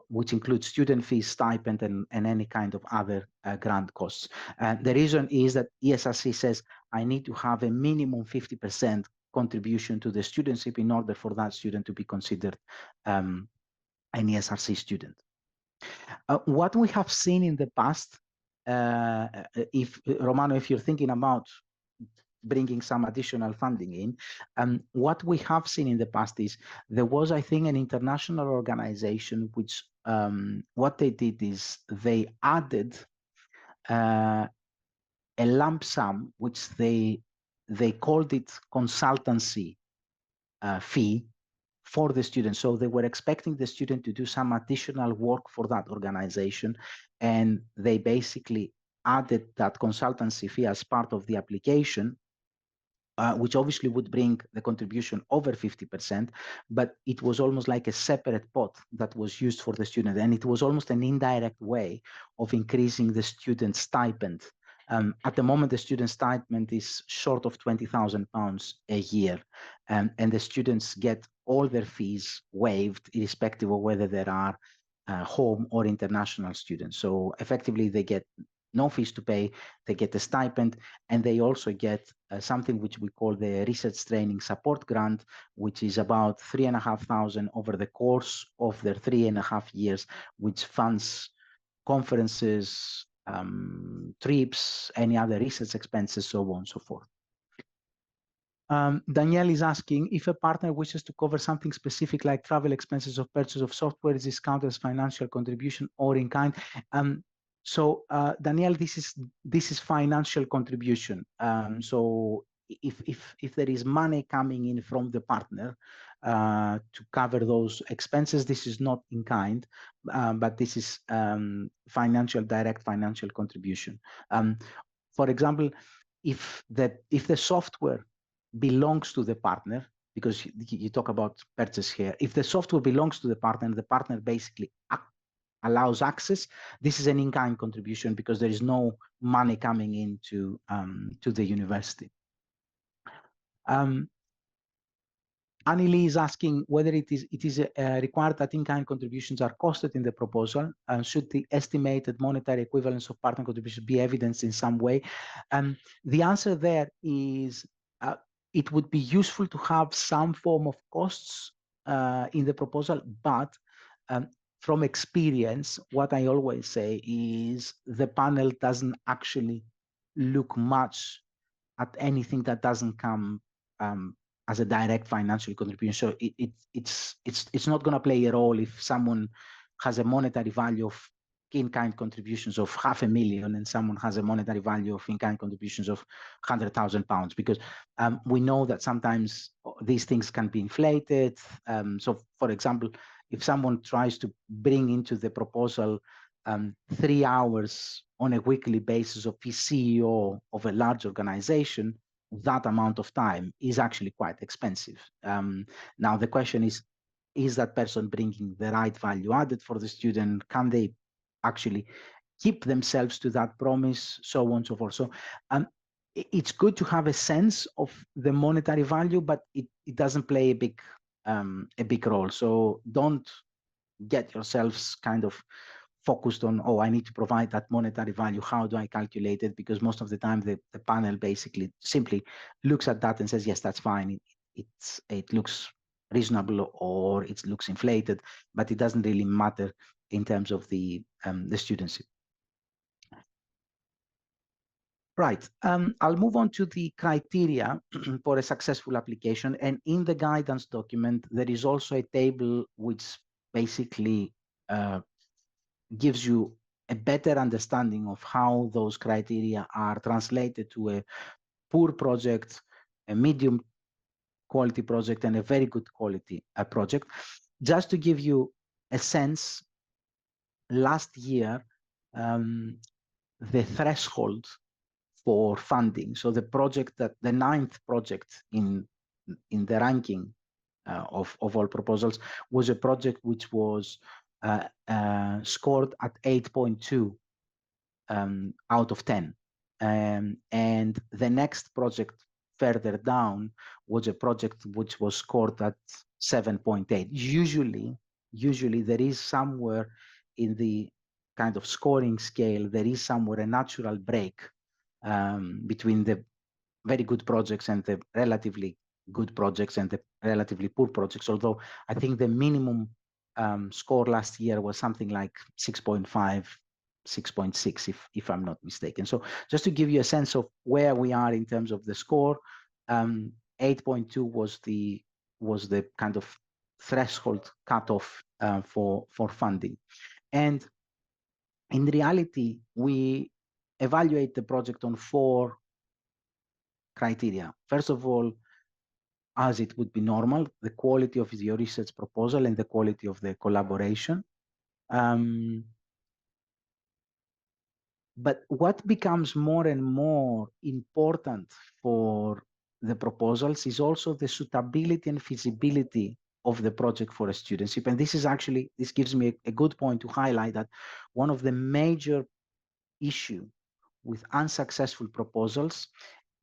which includes student fees, stipend, and any kind of other grant costs. The reason is that ESRC says I need to have a minimum 50% contribution to the studentship in order for that student to be considered an ESRC student. What we have seen in the past, Romano, if you're thinking about bringing some additional funding in, what we have seen in the past is there was, I think, an international organization which what they did is they added a lump sum, which they called it consultancy fee for the student. So they were expecting the student to do some additional work for that organization, and they basically added that consultancy fee as part of the application, which obviously would bring the contribution over 50%, but it was almost like a separate pot that was used for the student, and it was almost an indirect way of increasing the student stipend. At the moment, the student stipend is short of £20,000 a year, and the students get all their fees waived, irrespective of whether there are home or international students. So effectively, they get no fees to pay, they get a stipend, and they also get something which we call the Research Training Support Grant, which is about £3,500 over the course of their 3.5 years, which funds conferences, trips, any other research expenses, so on and so forth. Danielle is asking if a partner wishes to cover something specific like travel expenses of purchase of software, is this counted as financial contribution or in kind? So Danielle, this is financial contribution. So if there is money coming in from the partner to cover those expenses, this is not in kind, but this is direct financial contribution. For example, if the software belongs to the partner, because you talk about purchase here. If the software belongs to the partner basically allows access, this is an in-kind contribution because there is no money coming into to the university. Anili is asking whether it is required that in-kind contributions are costed in the proposal, and should the estimated monetary equivalence of partner contributions be evidenced in some way? The answer there is it would be useful to have some form of costs in the proposal, but from experience, what I always say is the panel doesn't actually look much at anything that doesn't come as a direct financial contribution. So it's not going to play a role if someone has a monetary value of in-kind contributions of £500,000 and someone has a monetary value of in-kind contributions of £100,000, because we know that sometimes these things can be inflated. So, for example, if someone tries to bring into the proposal 3 hours on a weekly basis of the CEO of a large organization, that amount of time is actually quite expensive. Now, the question is that person bringing the right value added for the student? Can they actually keep themselves to that promise, so on and so forth? So it's good to have a sense of the monetary value, but it doesn't play a big role. So don't get yourselves kind of focused on, oh, I need to provide that monetary value. How do I calculate it? Because most of the time the panel basically simply looks at that and says, yes, that's fine. It looks reasonable or it looks inflated, but it doesn't really matter in terms of the students. Right. I'll move on to the criteria for a successful application. And in the guidance document, there is also a table which basically gives you a better understanding of how those criteria are translated to a poor project, a medium quality project, and a very good quality project. Just to give you a sense, last year, the threshold for funding, so the project that the 9th project in the ranking of all proposals was a project which was scored at 8.2 out of 10. And the next project further down was a project which was scored at 7.8. Usually there is somewhere in the kind of scoring scale, there is somewhere a natural break between the very good projects and the relatively good projects and the relatively poor projects, although I think the minimum score last year was something like 6.5, 6.6, if I'm not mistaken. So just to give you a sense of where we are in terms of the score, 8.2 was the kind of threshold cutoff for funding. And in reality, we evaluate the project on 4 criteria. First of all, as it would be normal, the quality of your research proposal and the quality of the collaboration. But what becomes more and more important for the proposals is also the suitability and feasibility of the project for a studentship. And this gives me a good point to highlight that one of the major issues with unsuccessful proposals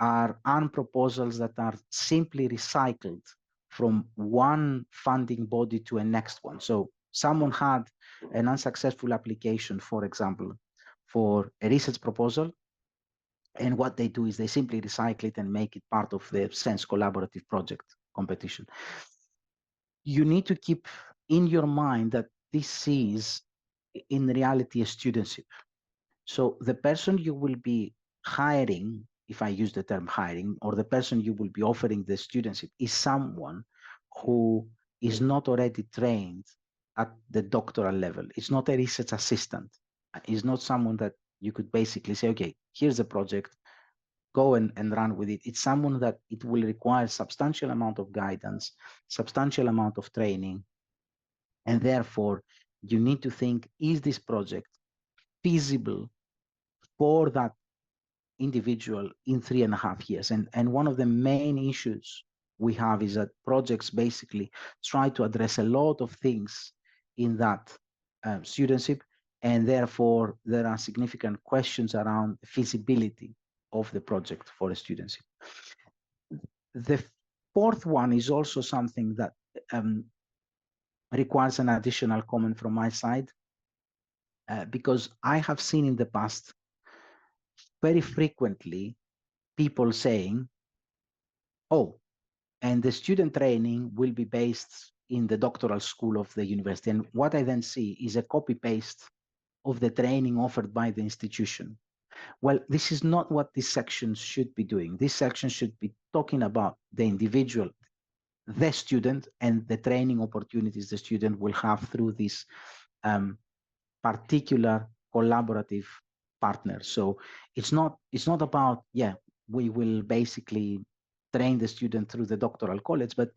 are proposals that are simply recycled from one funding body to a next one. So someone had an unsuccessful application, for example, for a research proposal, and what they do is they simply recycle it and make it part of the SENSS collaborative project competition. You need to keep in your mind that this is in reality a studentship. So the person you will be hiring, if I use the term hiring, or the person you will be offering the studentship is someone who is not already trained at the doctoral level. It's not a research assistant. It's not someone that you could basically say, okay, here's a project, go and run with it. It's someone that it will require substantial amount of guidance, substantial amount of training. And therefore, you need to think, is this project feasible for that individual in 3.5 years? And one of the main issues we have is that projects basically try to address a lot of things in that studentship, and therefore there are significant questions around the feasibility of the project for a studentship. The fourth one is also something that requires an additional comment from my side, because I have seen in the past very frequently people saying, oh, and the student training will be based in the doctoral school of the university. And what I then see is a copy paste of the training offered by the institution. Well, this is not what this section should be doing. This section should be talking about the individual, the student, and the training opportunities the student will have through this particular collaborative partner. So it's not about, yeah, we will basically train the student through the doctoral college, but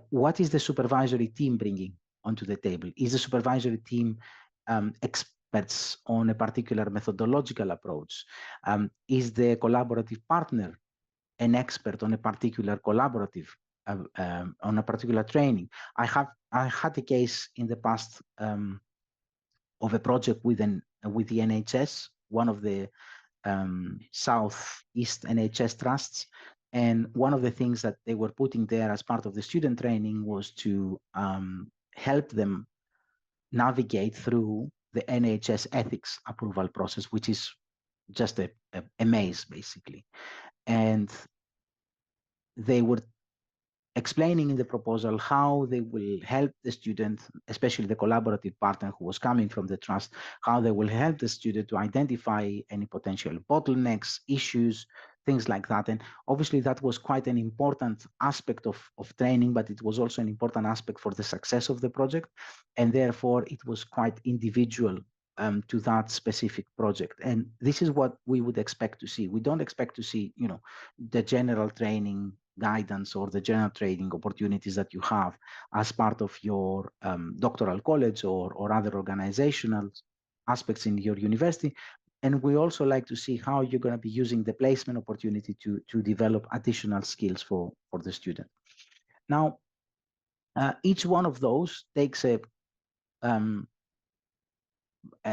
what is the supervisory team bringing onto the table? Is the supervisory team experts on a particular methodological approach? Is the collaborative partner an expert on a particular collaborative, on a particular training? I had a case in the past of a project with the NHS, one of the Southeast NHS trusts. And one of the things that they were putting there as part of the student training was to help them navigate through the NHS ethics approval process, which is just a maze, basically. And they were explaining in the proposal how they will help the student, especially the collaborative partner who was coming from the trust, how they will help the student to identify any potential bottlenecks, issues, things like that. And obviously that was quite an important aspect of training, but it was also an important aspect for the success of the project. And therefore it was quite individual to that specific project. And this is what we would expect to see. We don't expect to see, the general training guidance or the general training opportunities that you have as part of your doctoral college or other organizational aspects in your university. And we also like to see how you're going to be using the placement opportunity to develop additional skills for the student. Now, each one of those takes a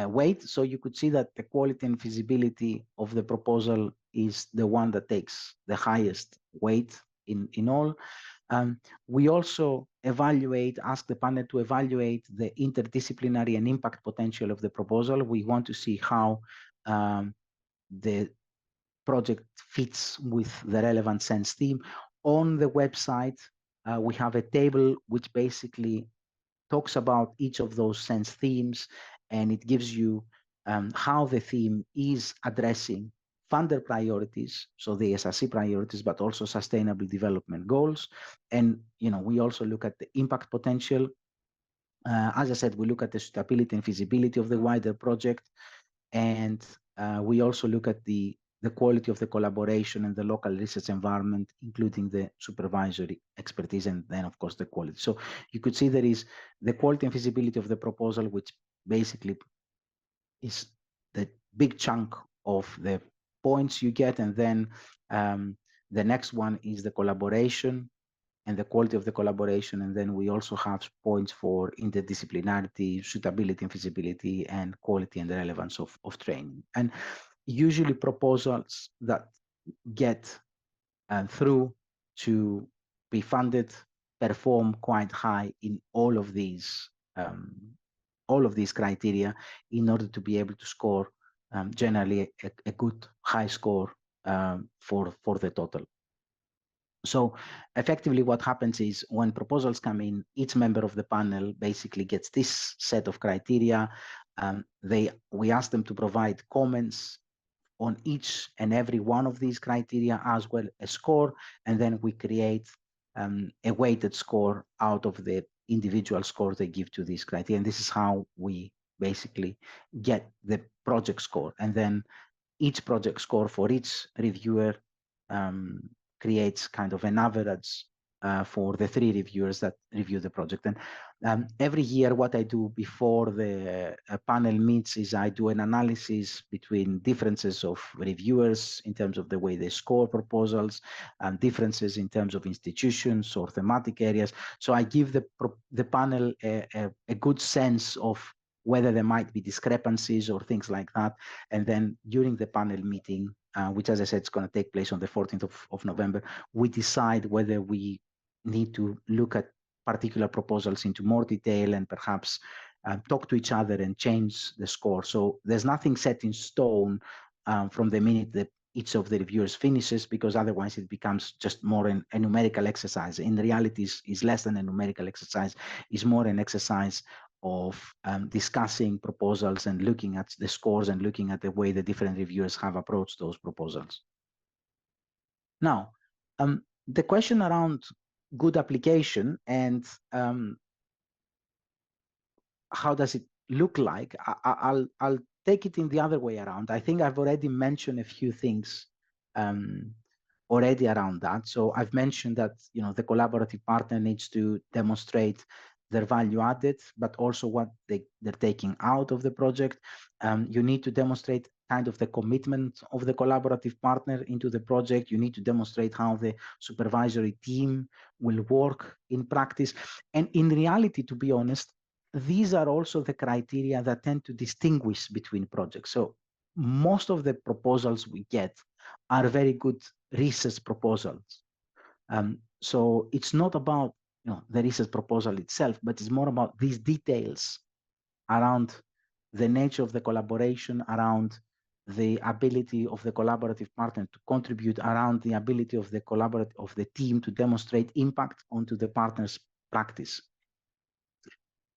weight. So you could see that the quality and feasibility of the proposal is the one that takes the highest weight in all. We also ask the panel to evaluate the interdisciplinary and impact potential of the proposal. We want to see how the project fits with the relevant SENSS theme. On the website, we have a table which basically talks about each of those SENSS themes, and it gives you how the theme is addressing funder priorities, so the SRC priorities, but also sustainable development goals. And we also look at the impact potential. As I said, we look at the suitability and feasibility of the wider project, and we also look at the quality of the collaboration and the local research environment, including the supervisory expertise, and then of course the quality. So you could see there is the quality and feasibility of the proposal, which basically is the big chunk of the points you get, and then the next one is the collaboration and the quality of the collaboration, and then we also have points for interdisciplinarity, suitability and feasibility, and quality and the relevance of training. And usually proposals that get through to be funded perform quite high in all of these criteria in order to be able to score generally a good high score for the total. So effectively what happens is when proposals come in, each member of the panel basically gets this set of criteria. We ask them to provide comments on each and every one of these criteria, as well as score, and then we create a weighted score out of the individual score they give to these criteria. And this is how we basically get the project score. And then each project score for each reviewer creates kind of an average for the 3 reviewers that review the project. And every year, what I do before the panel meets is I do an analysis between differences of reviewers in terms of the way they score proposals, and differences in terms of institutions or thematic areas. So I give the panel a good sense of whether there might be discrepancies or things like that. And then during the panel meeting, which, as I said, is going to take place on the 14th of November, we decide whether we need to look at particular proposals into more detail and perhaps talk to each other and change the score. So there's nothing set in stone from the minute that each of the reviewers finishes, because otherwise it becomes just more a numerical exercise. In reality, is less than a numerical exercise. It's more an exercise of discussing proposals and looking at the scores and looking at the way the different reviewers have approached those proposals. Now, the question around good application and how does it look like, I'll take it in the other way around. I think I've already mentioned a few things already around that. So I've mentioned that the collaborative partner needs to demonstrate their value added, but also what they're taking out of the project. You need to demonstrate kind of the commitment of the collaborative partner into the project. You need to demonstrate how the supervisory team will work in practice. And in reality, to be honest, these are also the criteria that tend to distinguish between projects. So most of the proposals we get are very good research proposals. So it's not about the research proposal itself, but it's more about these details around the nature of the collaboration, around the ability of the collaborative partner to contribute, around the ability of the team to demonstrate impact onto the partner's practice.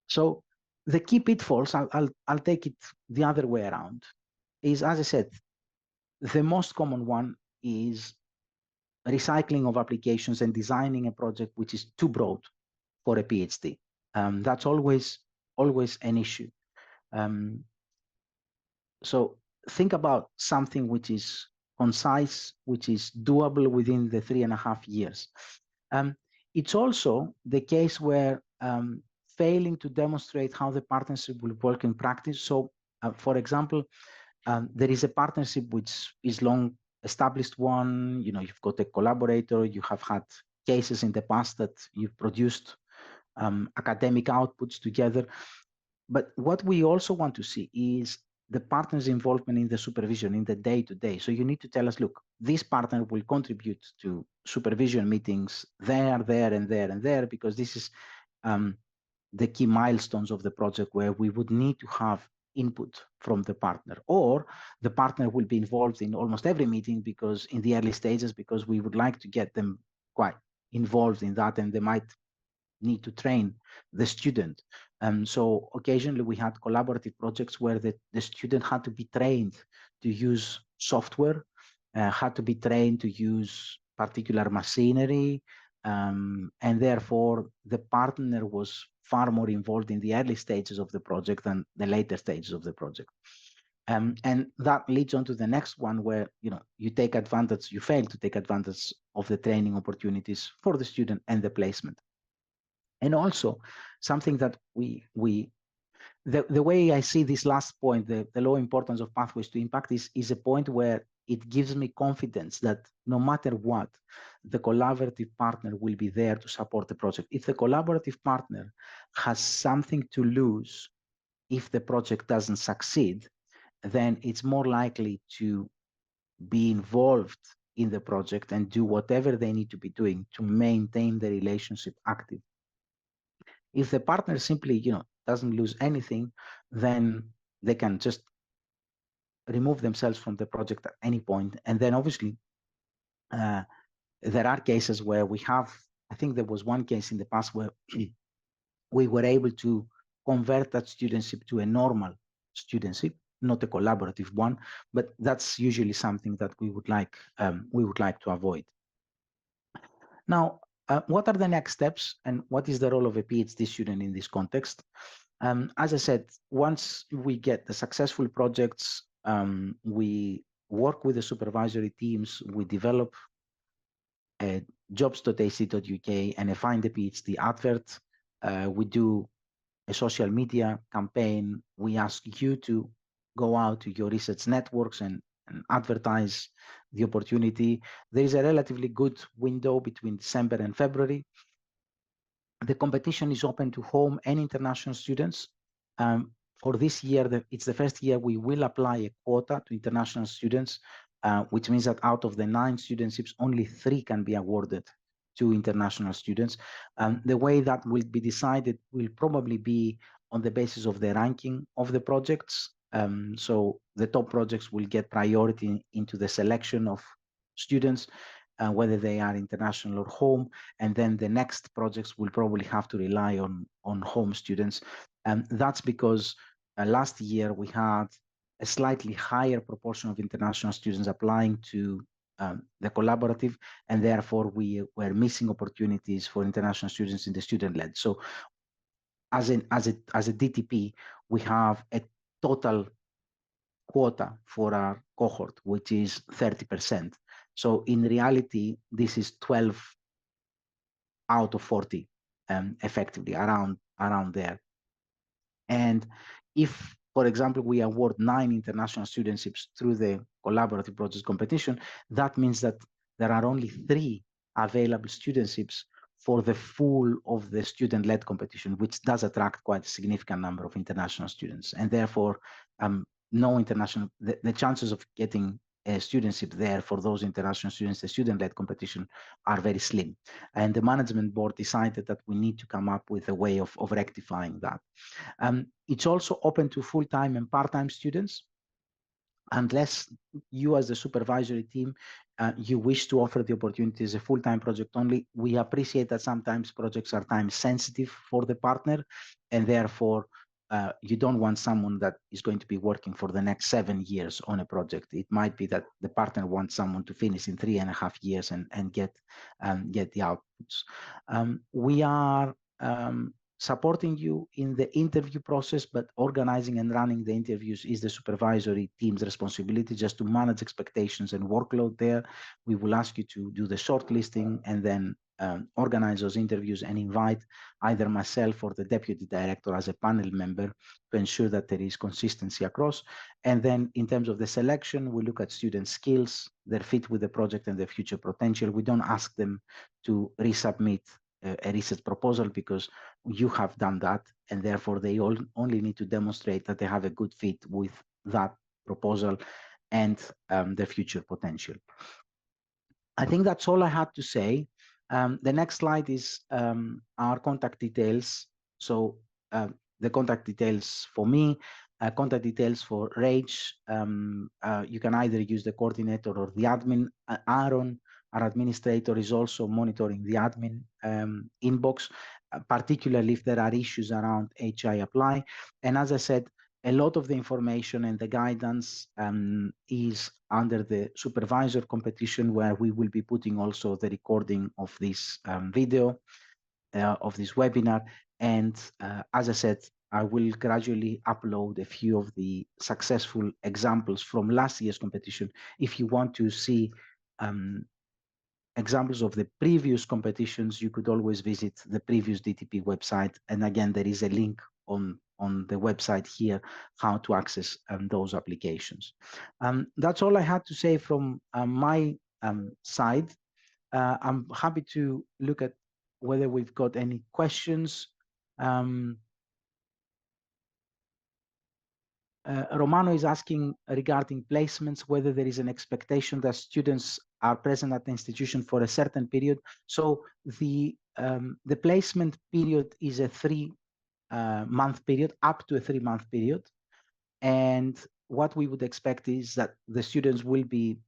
So the key pitfalls, I'll take it the other way around, is, as I said, the most common one is recycling of applications and designing a project which is too broad for a PhD. That's always an issue. So think about something which is concise, which is doable within the 3.5 years. It's also the case where failing to demonstrate how the partnership will work in practice. So, for example, there is a partnership which is long established one. You've got a collaborator. You have had cases in the past that you've produced academic outputs together. But what we also want to see is the partner's involvement in the supervision, in the day-to-day. So you need to tell us, look, this partner will contribute to supervision meetings there, and there, because this is the key milestones of the project where we would need to have input from the partner, or the partner will be involved in almost every meeting because in the early stages, because we would like to get them quite involved in that, and they might need to train the student. So occasionally we had collaborative projects where the student had to be trained to use software, had to be trained to use particular machinery, and therefore the partner was far more involved in the early stages of the project than the later stages of the project. And that leads on to the next one where you fail to take advantage of the training opportunities for the student and the placement. And also something that the way I see this last point, the low importance of pathways to impact is a point where it gives me confidence that no matter what, the collaborative partner will be there to support the project. If the collaborative partner has something to lose if the project doesn't succeed, then it's more likely to be involved in the project and do whatever they need to be doing to maintain the relationship active. If the partner simply, doesn't lose anything, then they can just remove themselves from the project at any point. And then obviously, there are cases where I think there was one case in the past where we were able to convert that studentship to a normal studentship, not a collaborative one, but that's usually something that we would like to avoid. Now, what are the next steps and what is the role of a PhD student in this context? As I said, once we get the successful projects, we work with the supervisory teams, we develop a jobs.ac.uk and a Find a PhD advert. We do a social media campaign. We ask you to go out to your research networks and advertise the opportunity. There is a relatively good window between December and February. The competition is open to home and international students. For this year, it's the first year we will apply a quota to international students, which means that out of the 9 studentships, only 3 can be awarded to international students. The way that will be decided will probably be on the basis of the ranking of the projects. So the top projects will get priority into the selection of students, whether they are international or home, and then the next projects will probably have to rely on home students. And that's because last year we had a slightly higher proportion of international students applying to the collaborative, and therefore we were missing opportunities for international students in the student-led. So as a DTP, we have a total quota for our cohort, which is 30%. So in reality, this is 12 out of 40, effectively around there. And if, for example, we award 9 international studentships through the collaborative project competition, that means that there are only 3 available studentships for the full of the student-led competition, which does attract quite a significant number of international students. And therefore, no international, the chances of getting a studentship there for those international students, the student-led competition, are very slim. And the management board decided that we need to come up with a way of rectifying that. It's also open to full-time and part-time students. Unless you as the supervisory team, you wish to offer the opportunity as a full-time project only, we appreciate that sometimes projects are time sensitive for the partner, and therefore you don't want someone that is going to be working for the next 7 years on a project. It might be that the partner wants someone to finish in 3.5 years and get the outputs. We are supporting you in the interview process, but organizing and running the interviews is the supervisory team's responsibility, just to manage expectations and workload there. We will ask you to do the shortlisting and then organize those interviews and invite either myself or the deputy director as a panel member to ensure that there is consistency across. And then in terms of the selection, we look at student skills, their fit with the project and their future potential. We don't ask them to resubmit a research proposal because you have done that, and therefore they only need to demonstrate that they have a good fit with that proposal and their future potential. I think that's all I had to say. The next slide is our contact details. So the contact details for me, contact details for Rage. You can either use the coordinator or the admin. Aaron, our administrator, is also monitoring the admin inbox, particularly if there are issues around HI apply. And as I said, a lot of the information and the guidance is under the supervisor competition, where we will be putting also the recording of this video, of this webinar. And as I said, I will gradually upload a few of the successful examples from last year's competition. If you want to see examples of the previous competitions, you could always visit the previous DTP website. And again, there is a link on the website here, how to access those applications. That's all I had to say from my side. I'm happy to look at whether we've got any questions. Romano is asking regarding placements, whether there is an expectation that students are present at the institution for a certain period. So the placement period is a 3-month period, up to a 3-month period. And what we would expect is that the students will be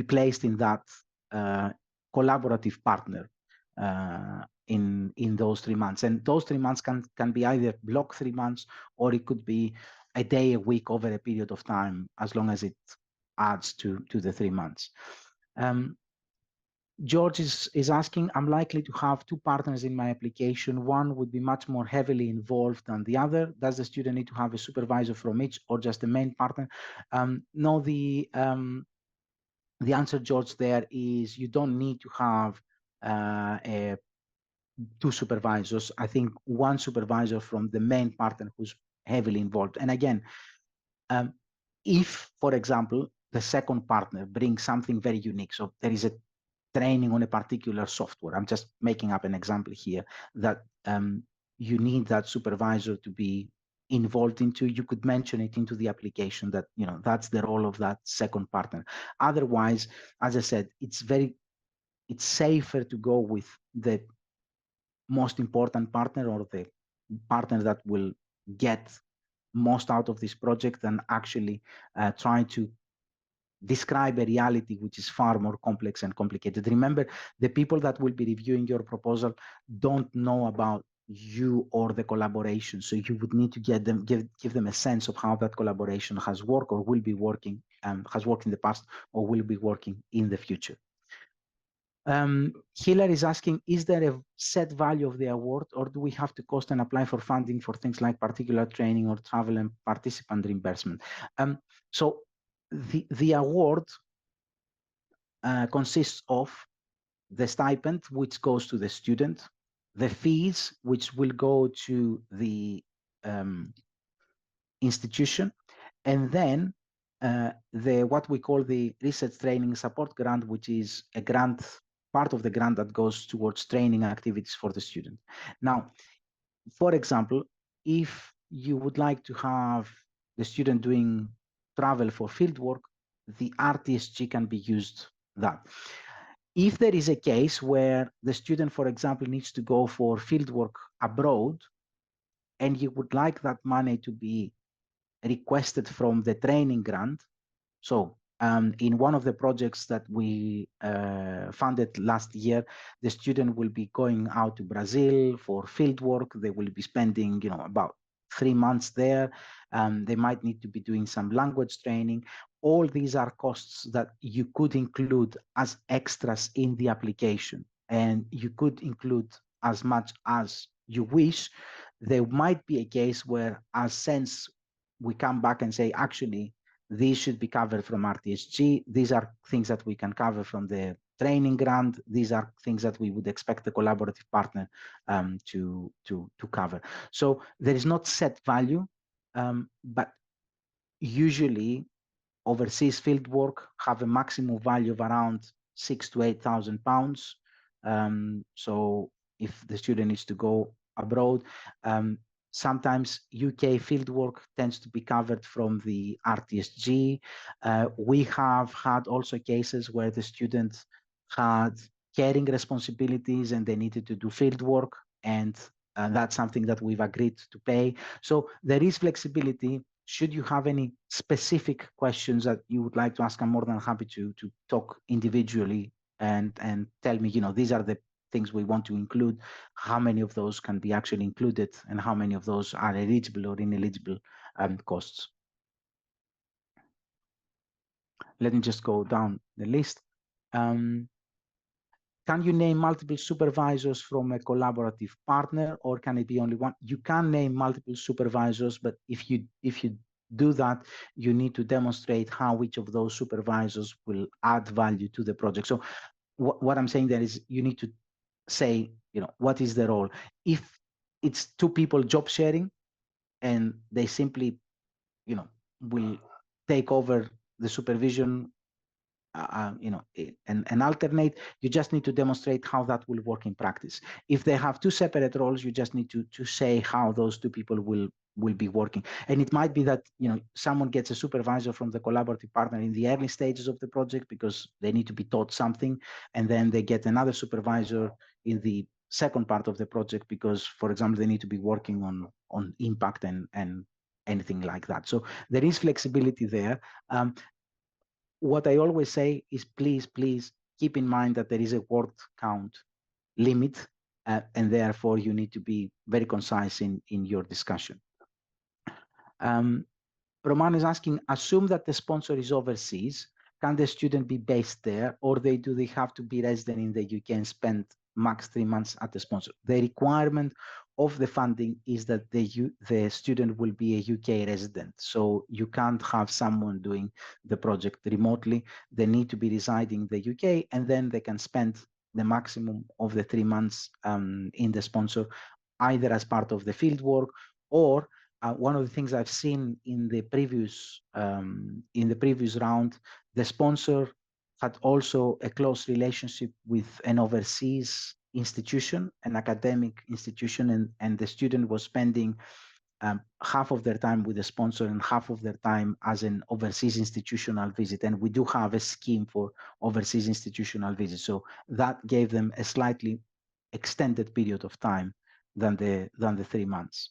placed in that collaborative partner in those 3 months. And those 3 months can be either block 3 months, or it could be a day, a week, over a period of time, as long as it adds to the 3 months. George is asking, I'm likely to have 2 partners in my application. One would be much more heavily involved than the other. Does the student need to have a supervisor from each, or just the main partner? No, the the answer, George, there is you don't need to have two supervisors. I think one supervisor from the main partner who's heavily involved. And again, if, for example, the second partner brings something very unique, so there is a training on a particular software, I'm just making up an example here, that you need that supervisor to be involved into, you could mention it into the application that, you know, that's the role of that second partner. Otherwise, as I said, it's safer to go with the most important partner or the partner that will get most out of this project than actually trying to describe a reality which is far more complex and complicated. Remember, the people that will be reviewing your proposal don't know about you or the collaboration, so you would need to get them, give them a sense of how that collaboration has worked or will be working, has worked in the past or will be working in the future. Hillary is asking, is there a set value of the award, or do we have to cost and apply for funding for things like particular training or travel and participant reimbursement? So the award consists of the stipend, which goes to the student, the fees, which will go to the institution, and then what we call the research training support grant, which is a grant, part of the grant that goes towards training activities for the student. Now, for example, if you would like to have the student doing travel for fieldwork, the RTSG can be used that. If there is a case where the student, for example, needs to go for fieldwork abroad, and you would like that money to be requested from the training grant. So in one of the projects that we funded last year, the student will be going out to Brazil for field work. They will be spending, you know, about 3 months there. They might need to be doing some language training. All these are costs that you could include as extras in the application, and you could include as much as you wish. There might be a case where, as SENSS, we come back and say, actually, these should be covered from RTSG. These are things that we can cover from the training grant. These are things that we would expect the collaborative partner to cover. So there is not set value, but usually overseas field work have a maximum value of around £6,000 to £8,000. So if the student needs to go abroad, sometimes UK fieldwork tends to be covered from the RTSG. We have had also cases where the students had caring responsibilities and they needed to do fieldwork, and that's something that we've agreed to pay. So there is flexibility. Should you have any specific questions that you would like to ask, I'm more than happy to talk individually and tell me, you know, these are the things we want to include, how many of those can be actually included, and how many of those are eligible or ineligible costs. Let me just go down the list. Can you name multiple supervisors from a collaborative partner, or can it be only one? You can name multiple supervisors, but if you do that, you need to demonstrate how each of those supervisors will add value to the project. So what I'm saying there is you need to say, you know, what is the role? If it's two people job sharing and they simply, you know, will take over the supervision, you know, and alternate, you just need to demonstrate how that will work in practice. If they have two separate roles, you just need to say how those two people will be working. And it might be that, you know, someone gets a supervisor from the collaborative partner in the early stages of the project because they need to be taught something, and then they get another supervisor in the second part of the project because, for example, they need to be working on impact and anything like that. So there is flexibility there. What I always say is please keep in mind that there is a word count limit, and therefore you need to be very concise in your discussion. Roman is asking, assume that the sponsor is overseas, can the student be based there, or do they have to be resident in the UK and spend max 3 months at the sponsor? The requirement of the funding is that the student will be a UK resident. So you can't have someone doing the project remotely. They need to be residing in the UK, and then they can spend the maximum of the 3 months in the sponsor, either as part of the field work or one of the things I've seen in the previous round, the sponsor had also a close relationship with an overseas institution, an academic institution, and the student was spending half of their time with the sponsor and half of their time as an overseas institutional visit. And we do have a scheme for overseas institutional visits. So that gave them a slightly extended period of time than the 3 months.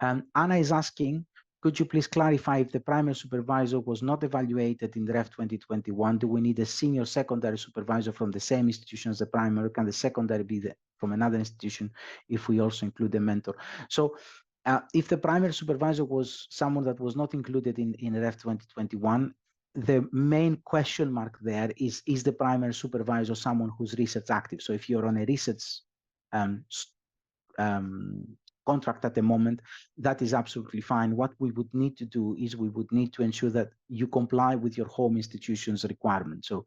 Anna is asking, could you please clarify if the primary supervisor was not evaluated in REF 2021? Do we need a senior secondary supervisor from the same institution as the primary? Can the secondary be from another institution if we also include the mentor? So if the primary supervisor was someone that was not included in REF 2021, the main question mark there is the primary supervisor someone who's research active? So if you're on a research contract at the moment, that is absolutely fine. What we would need to do is we would need to ensure that you comply with your home institution's requirements. So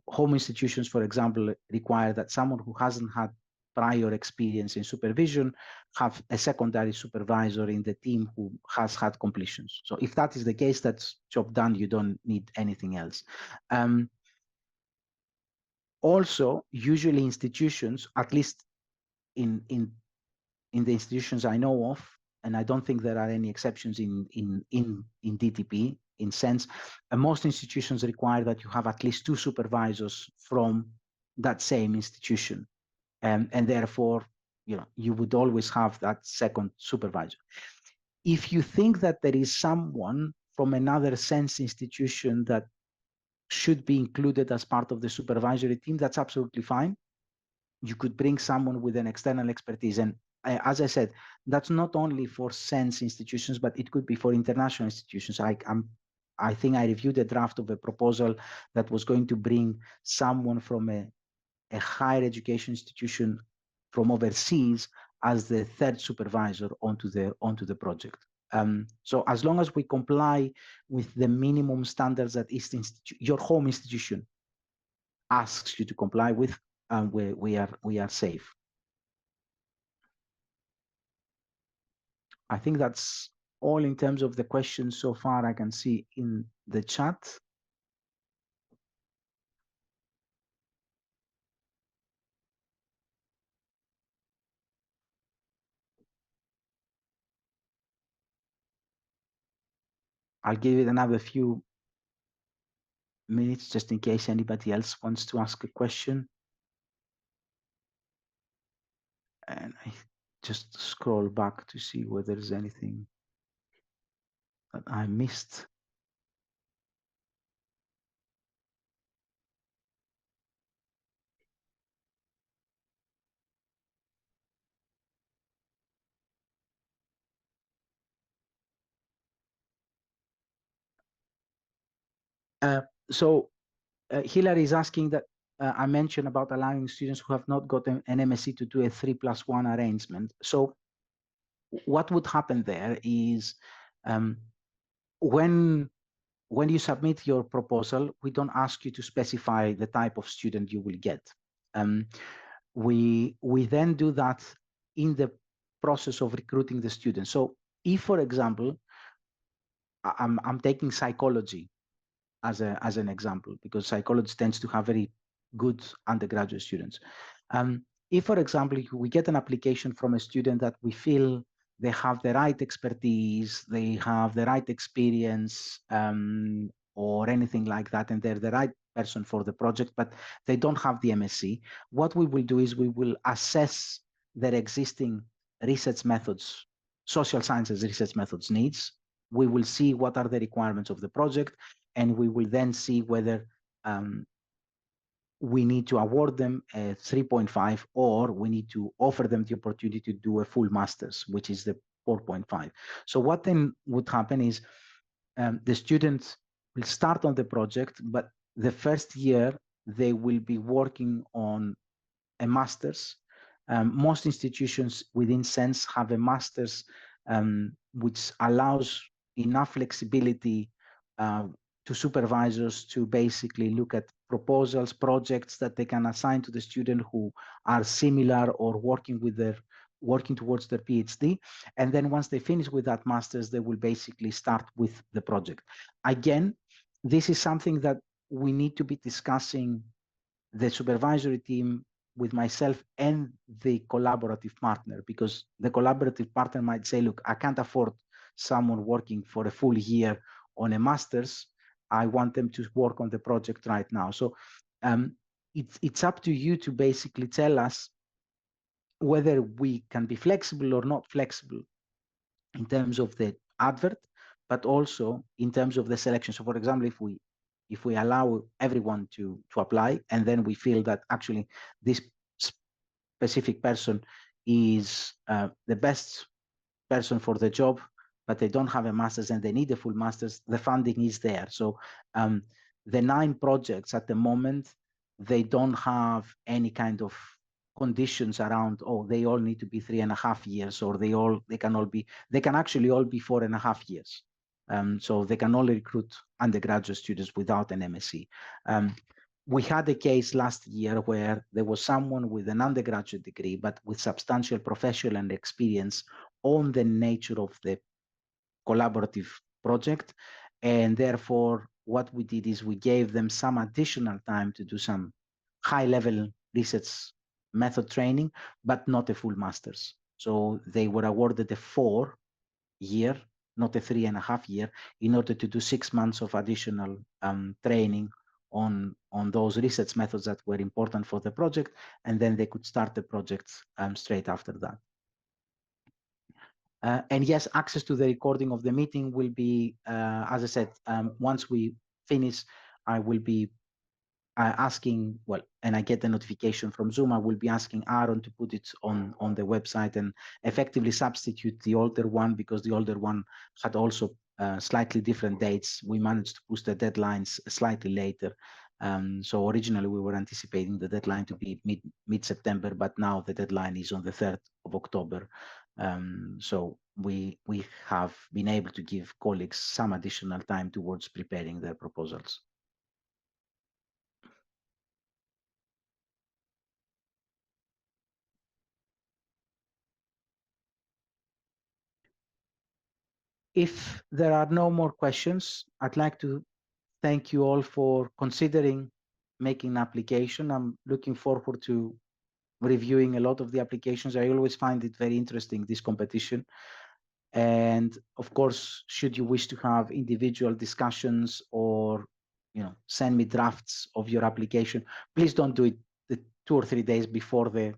home institutions, for example, require that someone who hasn't had prior experience in supervision have a secondary supervisor in the team who has had completions. So if that is the case, that's job done. You don't need anything else. Also, usually institutions, at least in the institutions I know of, and I don't think there are any exceptions in DTP, in SENSS, most institutions require that you have at least 2 supervisors from that same institution. And therefore, you would always have that second supervisor. If you think that there is someone from another SENSS institution that should be included as part of the supervisory team, that's absolutely fine. You could bring someone with an external expertise. And as I said, that's not only for SENSS institutions, but it could be for international institutions. I think I reviewed a draft of a proposal that was going to bring someone from a higher education institution from overseas as the third supervisor onto the project. So as long as we comply with the minimum standards that your home institution asks you to comply with, we are safe. I think that's all in terms of the questions so far I can see in the chat. I'll give it another few minutes just in case anybody else wants to ask a question. And I just scroll back to see whether there's anything that I missed. So Hilary is asking that I mentioned about allowing students who have not gotten an MSc to do a 3+1 arrangement. So what would happen there is when you submit your proposal, we don't ask you to specify the type of student you will get. We then do that in the process of recruiting the student. So if, for example, I'm taking psychology as an example, because psychology tends to have very good undergraduate students. If, for example, we get an application from a student that we feel they have the right expertise, they have the right experience, or anything like that, and they're the right person for the project, but they don't have the MSc, what we will do is we will assess their existing research methods, social sciences research methods needs. We will see what are the requirements of the project, and we will then see whether we need to award them a 3.5 or we need to offer them the opportunity to do a full master's, which is the 4.5. So what then would happen is the students will start on the project, but the first year they will be working on a master's Most institutions within SENSS have a master's, which allows enough flexibility to supervisors to basically look at proposals, projects that they can assign to the student who are similar or working towards their PhD. And then once they finish with that master's, they will basically start with the project. Again, this is something that we need to be discussing, the supervisory team, with myself and the collaborative partner, because the collaborative partner might say, look, I can't afford someone working for a full year on a master's. I want them to work on the project right now. So it's up to you to basically tell us whether we can be flexible or not flexible in terms of the advert, but also in terms of the selection. So for example, if we allow everyone to apply, and then we feel that actually this specific person is the best person for the job, but they don't have a master's and they need a full master's, the funding is there. So the 9 projects at the moment, they don't have any kind of conditions around, oh, they all need to be 3.5 years, or they can actually all be 4.5 years. So they can all recruit undergraduate students without an MSc. We had a case last year where there was someone with an undergraduate degree, but with substantial professional experience on the nature of the collaborative project. And therefore, what we did is we gave them some additional time to do some high-level research method training, but not a full master's. So they were awarded a 4-year, not a 3.5 year, in order to do 6 months of additional training on those research methods that were important for the project, and then they could start the project straight after that. And yes, access to the recording of the meeting will be, as I said, once we finish, I will be asking, well, and I get the notification from Zoom, I will be asking Aaron to put it on the website and effectively substitute the older one, because the older one had also slightly different dates. We managed to push the deadlines slightly later. So originally we were anticipating the deadline to be mid-September, but now the deadline is on the 3rd of October. So we have been able to give colleagues some additional time towards preparing their proposals. If there are no more questions, I'd like to thank you all for considering making an application. I'm looking forward to reviewing a lot of the applications. I always find it very interesting, this competition. And of course, should you wish to have individual discussions or send me drafts of your application, please don't do it the 2 or 3 days before the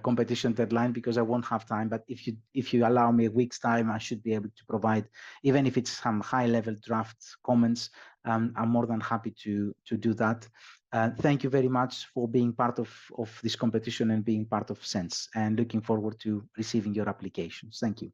competition deadline, because I won't have time. But if you allow me a week's time, I should be able to provide, even if it's some high-level draft comments. I'm more than happy to do that. Thank you very much for being part of this competition and being part of SENSS, and looking forward to receiving your applications. Thank you.